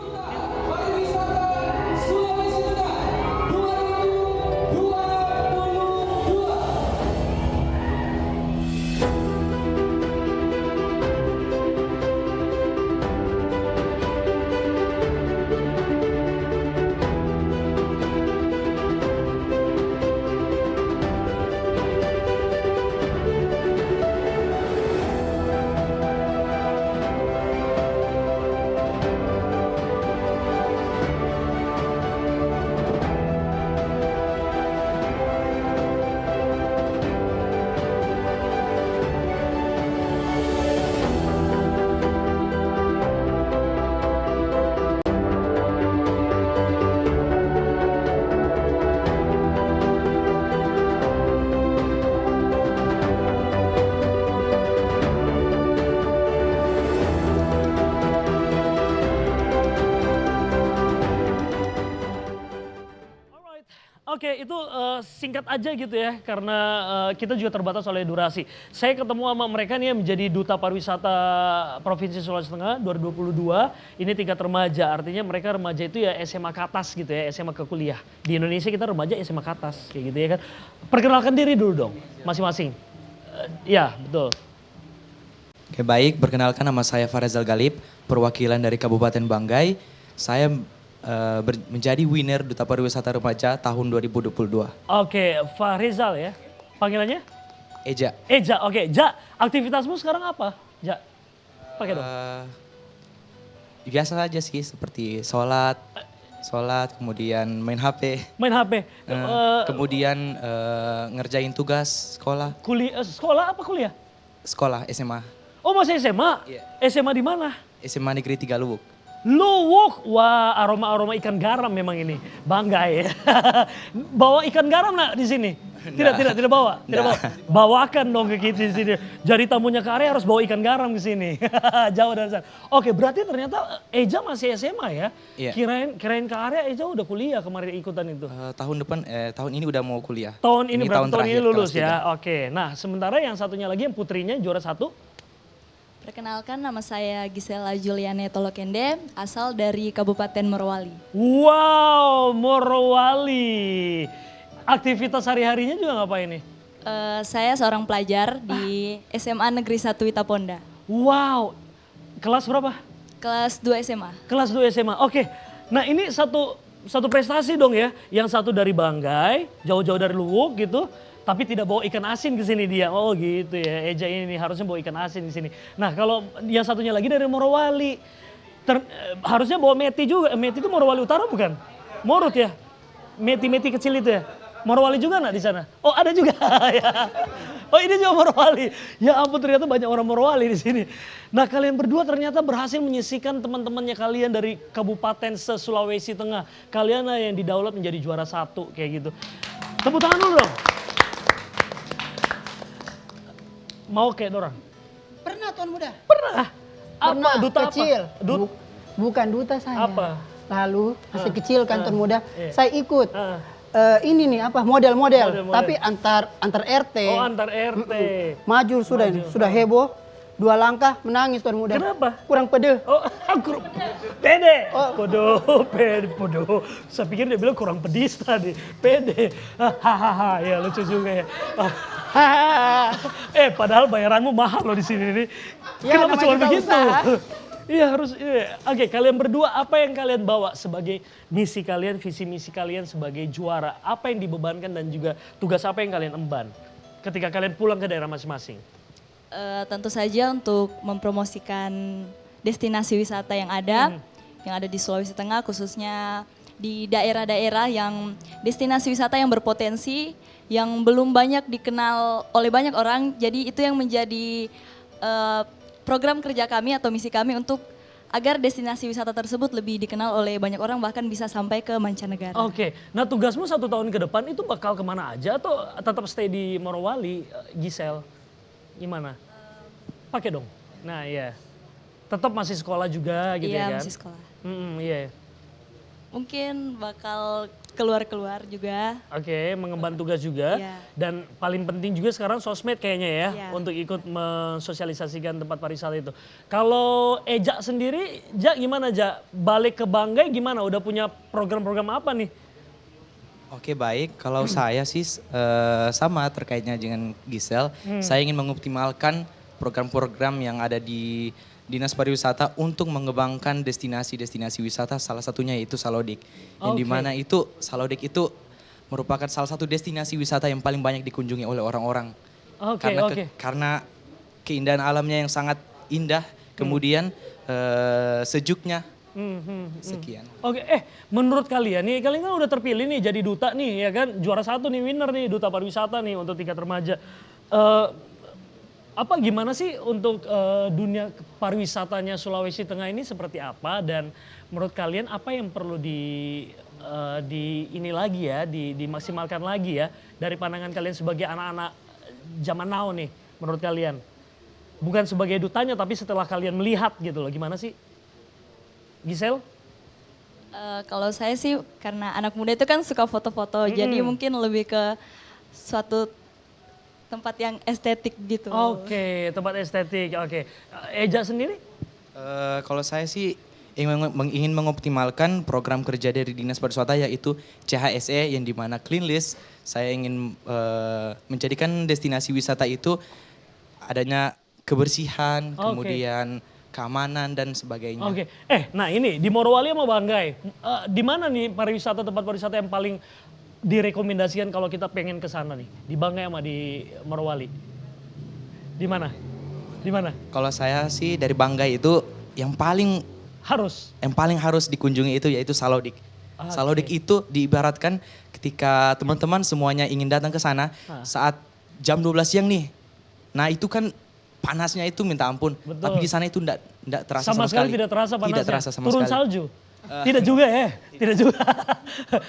B: Oke, itu singkat aja gitu ya, karena kita juga terbatas oleh durasi. Saya ketemu sama mereka nih yang menjadi Duta Pariwisata Provinsi Sulawesi Tengah 2022. Ini tingkat remaja, artinya mereka remaja itu ya SMA ke atas gitu ya, SMA ke kuliah. Di Indonesia kita remaja SMA ke atas, kayak gitu ya kan. Perkenalkan diri dulu dong, masing-masing. Ya, betul.
G: Oke, baik, perkenalkan nama saya Farizal Galip, perwakilan dari Kabupaten Banggai. Saya menjadi winner Duta Pariwisata Remaja tahun 2022.
B: Oke, Farizal ya. Panggilannya?
G: Eja.
B: Eja, oke. Ja, aktivitasmu sekarang apa? Ja, pakai dong.
G: Biasa saja sih, seperti sholat, kemudian main HP,
B: Main HP.
G: kemudian ngerjain tugas sekolah,
B: Sekolah apa kuliah?
G: sekolah SMA,
B: Oh masih SMA?
G: Iya.
B: SMA di mana?
G: SMA Negeri 3 Lubuk.
B: Luwuk, wah aroma ikan garam memang ini, bangga ya. Bawa ikan garam nak di sini. Tidak bawa. Tidak bawa. Bawakan dong ke kita di sini. Jadi tamunya ke area harus bawa ikan garam ke sini. Jauh dari sana. Oke, berarti ternyata Eja masih SMA ya?
G: Iya.
B: Kirain ke area Eja udah kuliah kemarin ikutan itu.
G: Tahun ini udah mau kuliah.
B: Tahun ini berarti tahun ini
G: terakhir,
B: lulus
G: kelas
B: ya. Oke. Nah, sementara yang satunya lagi yang putrinya juara 1.
H: Perkenalkan, nama saya Gisela Juliane Tolokende, asal dari Kabupaten Morowali.
B: Wow, Morowali. Aktivitas hari-harinya juga ngapain nih?
H: Saya seorang pelajar di SMA Negeri 1 Witaponda,
B: Wow. Kelas berapa?
H: kelas 2 SMA.
B: Kelas 2 SMA. Oke. Nah, ini satu prestasi dong ya. Yang satu dari Banggai, jauh-jauh dari Luwuk gitu. Tapi tidak bawa ikan asin ke sini dia. Oh gitu ya. Eja ini harusnya bawa ikan asin di sini. Nah, kalau yang satunya lagi dari Morowali. Harusnya bawa meti juga. Meti itu Morowali Utara bukan? Morut ya? Meti-meti kecil itu ya? Morowali juga nggak di sana? Oh ada juga ya. Oh ini juga Morowali. Ya ampun ternyata banyak orang Morowali di sini. Nah kalian berdua ternyata berhasil menyisikan teman-temannya kalian dari kabupaten se-Sulawesi Tengah. Kalian yang didaulat menjadi juara 1 kayak gitu. Tepuk tangan dulu dong. Mau kayak orang?
C: Pernah Tuan Muda?
B: Pernah. Apa?
C: Pernah,
B: Duta
C: kecil.
B: apa?
C: Bukan duta saya.
B: Apa?
C: Lalu masih kecil kan Tuan Muda.
B: Iya.
C: Saya ikut.
B: Ah.
C: Ini nih apa model-model.
B: Model-model.
C: Tapi antar RT.
B: Oh antar RT.
C: Maju sudah ini, sudah heboh. 2 langkah menangis Tuan Muda.
B: Kenapa?
C: Kurang pede.
B: Oh, grup pede.
C: Oh.
B: Podo. Saya pikir dia bilang kurang pedis tadi. Pede. Hahaha, ya lucu juga ya. Padahal bayaranmu mahal loh di sini nih.
C: Ya,
B: Kenapa
C: namanya
B: cuma
C: kita
B: begitu?
C: usaha.
B: Iya harus. Iya. Oke, kalian berdua apa yang kalian bawa sebagai misi kalian, visi misi kalian sebagai juara? Apa yang dibebankan dan juga tugas apa yang kalian emban ketika kalian pulang ke daerah masing-masing?
H: Tentu saja untuk mempromosikan destinasi wisata yang ada di Sulawesi Tengah, khususnya di daerah-daerah yang destinasi wisata yang berpotensi, yang belum banyak dikenal oleh banyak orang. Jadi itu yang menjadi program kerja kami atau misi kami untuk agar destinasi wisata tersebut lebih dikenal oleh banyak orang, bahkan bisa sampai ke mancanegara.
B: Oke, nah tugasmu 1 tahun ke depan itu bakal kemana aja atau tetap stay di Morowali, Gisel? Gimana? Pakai dong. Nah iya, tetap masih sekolah juga gitu
H: Iya,
B: ya kan?
H: masih sekolah.
B: Iya.
H: Mungkin bakal keluar-keluar juga.
B: Oke, mengemban tugas juga.
H: Iya.
B: Dan paling penting juga sekarang sosmed kayaknya ya.
H: Iya.
B: Untuk ikut mensosialisasikan tempat pariwisata itu. Kalau Eja sendiri, Ja gimana Ja? Balik ke Banggai gimana? Udah punya program-program apa nih?
G: Oke baik, kalau saya sih sama terkaitnya dengan Gisel. Saya ingin mengoptimalkan program-program yang ada di Dinas Pariwisata untuk mengembangkan destinasi-destinasi wisata, salah satunya yaitu Salodik. Yang
B: Oke.
G: dimana itu Salodik itu merupakan salah satu destinasi wisata yang paling banyak dikunjungi oleh orang-orang.
B: Oke,
G: Karena
B: oke.
G: karena keindahan alamnya yang sangat indah, kemudian sejuknya. Sekian.
B: Oke, menurut kalian nih, kalian kan udah terpilih nih jadi duta nih ya kan, juara 1 nih, winner nih, duta pariwisata nih untuk tingkat remaja. Apa gimana sih untuk dunia pariwisatanya Sulawesi Tengah ini seperti apa, dan menurut kalian apa yang perlu ini lagi ya, dimaksimalkan lagi ya dari pandangan kalian sebagai anak-anak zaman now nih menurut kalian? Bukan sebagai dutanya tapi setelah kalian melihat gitu loh, gimana sih? Gisel?
H: Kalau saya sih karena anak muda itu kan suka foto-foto, jadi mungkin lebih ke suatu tempat yang estetik gitu.
B: Oke, tempat estetik. Oke. Eja sendiri?
G: Kalau saya sih ingin mengoptimalkan program kerja dari Dinas Pariwisata yaitu CHSE yang dimana clean list. Saya ingin menjadikan destinasi wisata itu adanya kebersihan, kemudian keamanan dan sebagainya.
B: Oke. Nah ini di Morowali sama Banggai. Di mana nih tempat pariwisata yang paling direkomendasikan kalau kita pengen ke sana nih? Di Banggai sama di Morowali? Di mana? Di mana?
G: Kalau saya sih dari Banggai itu yang paling harus dikunjungi itu yaitu Salodik. Salodik itu diibaratkan ketika teman-teman semuanya ingin datang ke sana saat jam 12 siang nih. Nah itu kan panasnya itu minta ampun.
B: Betul.
G: Tapi di sana itu enggak terasa sama sekali.
B: Tidak terasa panasnya.
G: Tidak terasa sama
B: Turun
G: sekali.
B: salju? Tidak juga ya? Tidak juga.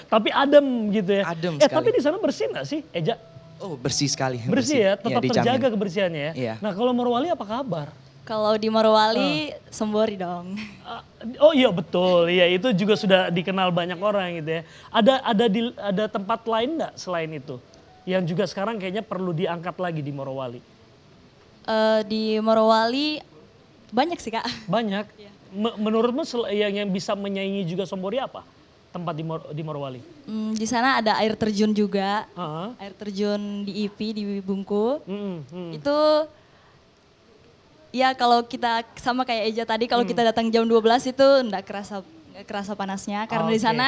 B: Tapi adem gitu ya?
G: Adem
B: Tapi
G: sekali.
B: di sana bersih nggak sih, Eja?
G: Oh, bersih sekali.
B: Bersih ya, tetap
G: dijamin.
B: terjaga kebersihannya ya.
G: Iya.
B: Nah kalau Morowali apa kabar?
H: Kalau di Morowali, Sembori dong.
B: Oh iya betul, iya itu juga sudah dikenal banyak orang gitu ya. Ada tempat lain nggak selain itu? Yang juga sekarang kayaknya perlu diangkat lagi di Morowali.
H: Di Morowali banyak sih Kak.
B: Banyak. Menurutmu yang bisa menyaingi juga Sembori apa? Tempat di Morowali?
H: Di sana ada air terjun juga.
B: Heeh.
H: Air terjun di IPI di Bungku. Itu ya kalau kita sama kayak Eja tadi kalau kita datang jam 12 itu nggak kerasa panasnya karena di
B: Oke.
H: sana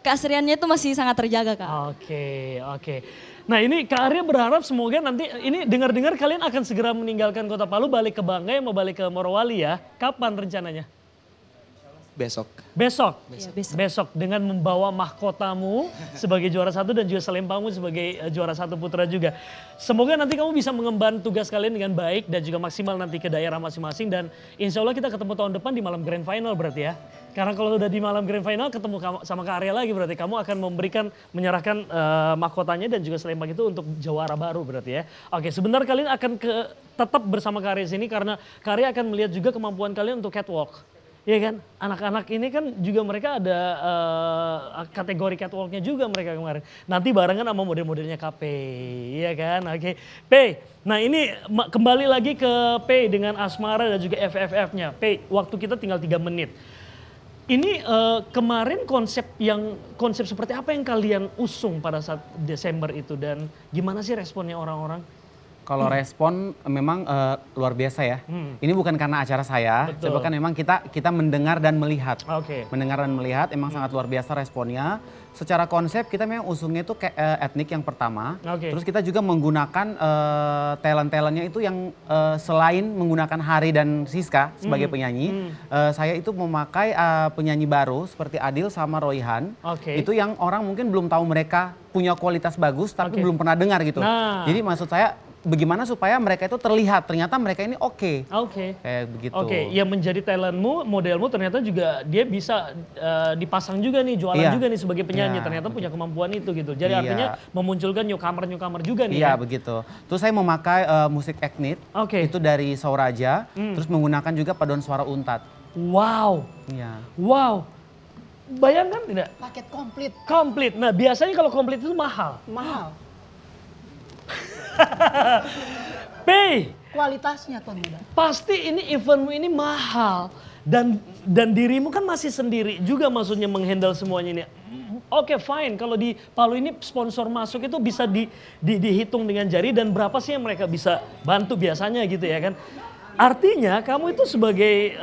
H: keasriannya itu masih sangat terjaga Kak.
B: Oke. Nah ini Kak Arya berharap semoga nanti ini dengar-dengar kalian akan segera meninggalkan Kota Palu balik ke Banggai mau balik ke Morowali ya. Kapan rencananya?
G: Besok.
B: Besok.
H: Iya, besok.
B: Besok dengan membawa mahkotamu sebagai juara 1 dan juga selempangmu sebagai juara 1 putra juga. Semoga nanti kamu bisa mengemban tugas kalian dengan baik dan juga maksimal nanti ke daerah masing-masing dan insya Allah kita ketemu tahun depan di malam grand final berarti ya. Karena kalau udah di malam grand final ketemu sama Kak Arya lagi berarti kamu akan menyerahkan mahkotanya dan juga selempang itu untuk juara baru berarti ya. Oke, sebentar kalian akan tetap bersama Kak Arya sini karena Kak Arya akan melihat juga kemampuan kalian untuk catwalk. Iya kan, anak-anak ini kan juga mereka ada kategori catwalknya juga mereka kemarin. Nanti barengan sama model-modelnya KP, iya kan, oke. P, nah ini kembali lagi ke P dengan Asmara dan juga FFF-nya. P, waktu kita tinggal 3 menit. Ini kemarin konsep seperti apa yang kalian usung pada saat Desember itu dan gimana sih responnya orang-orang?
D: Kalau respon memang luar biasa ya. Ini bukan karena acara saya,
B: Betul.
D: sebab kan memang kita mendengar dan melihat.
B: Oke.
D: Mendengar dan melihat emang sangat luar biasa responnya. Secara konsep kita memang usungnya itu etnik yang pertama.
B: Oke.
D: Terus kita juga menggunakan talent-talentnya itu yang selain menggunakan Hari dan Siska sebagai penyanyi, saya itu memakai penyanyi baru seperti Adil sama Royhan.
B: Oke.
D: Itu yang orang mungkin belum tahu mereka punya kualitas bagus tapi
B: Oke.
D: belum pernah dengar gitu.
B: Nah.
D: Jadi maksud saya bagaimana supaya mereka itu terlihat ternyata mereka ini oke.
B: Oke.
D: Kayak begitu.
B: Oke, yang menjadi talentmu, modelmu ternyata juga dia bisa dipasang juga nih, jualan
D: Iya.
B: juga nih sebagai penyanyi.
D: Iya,
B: ternyata punya kemampuan itu gitu. Jadi
D: Iya.
B: artinya memunculkan newcomer juga nih ya.
D: Iya begitu. Terus saya memakai musik etnik,
B: Oke.
D: itu dari Sauraja, terus menggunakan juga paduan suara untat.
B: Wow,
D: Iya.
B: wow. Bayangkan tidak?
C: Paket komplit,
B: Komplit. Nah biasanya kalau komplit itu mahal.
C: mahal.
B: P,
C: Kualitasnya Tuan Muda.
B: pasti ini eventmu ini mahal. Dan dirimu kan masih sendiri juga maksudnya menghandle semuanya ini. Oke fine, kalau di Palu ini sponsor masuk itu bisa dihitung dengan jari dan berapa sih yang mereka bisa bantu biasanya gitu ya kan. Artinya kamu itu sebagai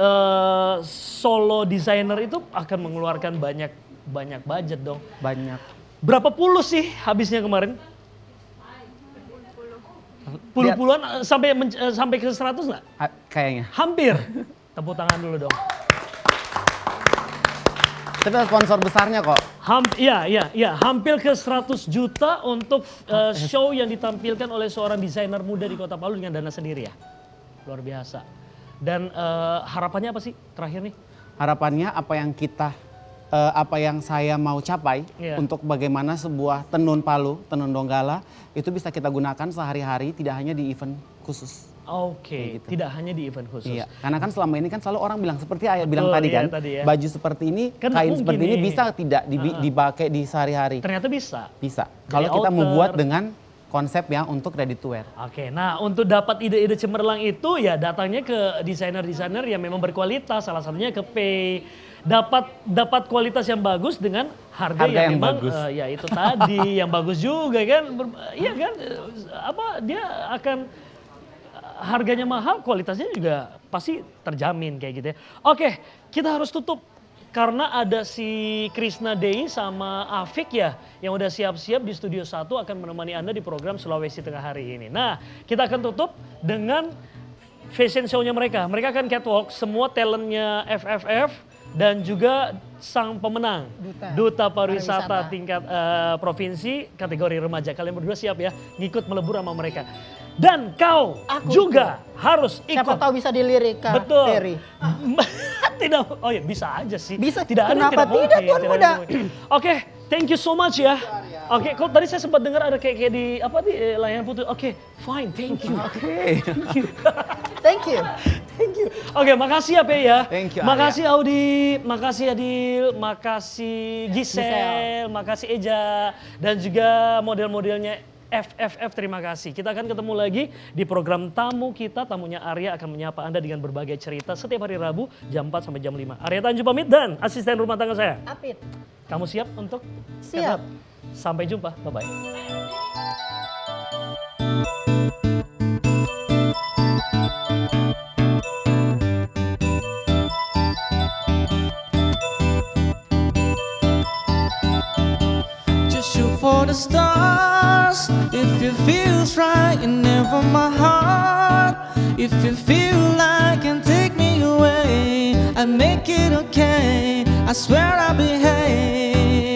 B: solo designer itu akan mengeluarkan banyak budget dong.
D: Banyak.
B: Berapa puluh sih habisnya kemarin? Puluh-puluhan sampai ke 100 nggak?
D: Kayaknya.
B: Hampir. Tepuk tangan dulu dong.
D: Tapi ada sponsor besarnya kok.
B: Iya, hampir ke 100 juta untuk show yang ditampilkan oleh seorang desainer muda di Kota Palu dengan dana sendiri ya. Luar biasa. Dan harapannya apa sih terakhir nih?
D: Harapannya apa yang saya mau capai
B: Iya.
D: untuk bagaimana sebuah tenun Palu, tenun Donggala itu bisa kita gunakan sehari-hari tidak hanya di event khusus.
B: Oke,
D: gitu.
B: tidak hanya di event khusus.
D: Iya, karena kan selama ini kan selalu orang bilang seperti Ayah bilang tadi
B: iya,
D: kan,
B: tadi ya.
D: baju seperti ini,
B: Kan
D: kain
B: mungkin
D: seperti ini
B: nih.
D: bisa tidak dipakai di sehari-hari?
B: Ternyata bisa.
D: Bisa.
B: Dari
D: Kalau kita
B: outer.
D: membuat dengan konsep yang untuk ready to wear.
B: Oke, nah untuk dapat ide-ide cemerlang itu ya datangnya ke desainer-desainer yang memang berkualitas. Salah satunya ke P. Dapat kualitas yang bagus dengan harga yang memang
D: bagus.
B: ya itu tadi yang bagus juga kan. Iya kan? Dia akan harganya mahal, kualitasnya juga pasti terjamin kayak gitu ya. Oke, kita harus tutup. Karena ada si Krisna Dei sama Afik ya yang udah siap-siap di Studio 1 akan menemani Anda di program Sulawesi Tengah hari ini. Nah kita akan tutup dengan fashion show-nya mereka. Mereka akan catwalk semua talentnya FFF dan juga sang pemenang. Duta Pariwisata tingkat provinsi kategori remaja. Kalian berdua siap ya ngikut melebur sama mereka. Dan kau juga harus ikut.
C: Siapa tahu bisa dilirik Kak
B: Betul.
C: Ferry.
B: Tidak, oh ya bisa aja sih.
C: Bisa,
B: tidak ada yang
C: kenapa
B: tidak
C: tidak,
B: mungkin,
C: Tuan
B: tidak
C: Muda?
B: mungkin. Oke, Thank you so much ya. Oke, kalau tadi saya sempat dengar ada kayak di apa di layanan putus. Oke, fine, thank you.
C: Thank you.
B: Thank you. Oke, makasih ya Pe ya.
D: Thank you,
B: Makasih Audi, makasih Adil, makasih Giselle, makasih Eja, dan juga model-modelnya FFF, terima kasih. Kita akan ketemu lagi di program tamu kita, tamunya Arya akan menyapa Anda dengan berbagai cerita setiap hari Rabu jam 4 sampai jam 5. Arya Tanju pamit dan asisten rumah tangga saya.
C: Apit.
B: Kamu siap untuk?
C: Siap.
B: Sampai jumpa, bye-bye.
A: Just shoot for the stars. If it feels right, and never my heart. If you feel like and take me away, I make it okay. I swear I'll behave.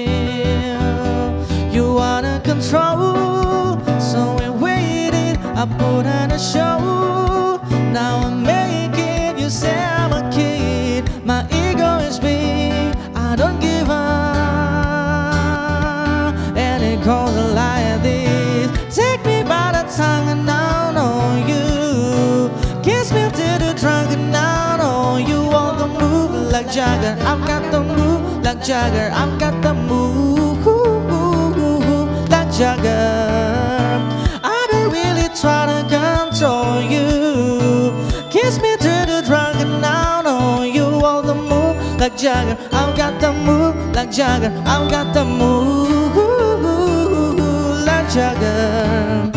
A: You wanna control, so we waited. I put on a show. Now I make it. You say I'm a kid. My ego is big. I don't give up. And it goes like this. Take me by the tongue and down on you. Kiss me till the drunk and down on you. Want to move like Jagger. I've got to move like Jagger. I've got to move like Jagger. I don't really try to control you. Kiss me till the drunk and down on you. Want to move like Jagger. I've got to move like Jagger. I've got to move like Jagger.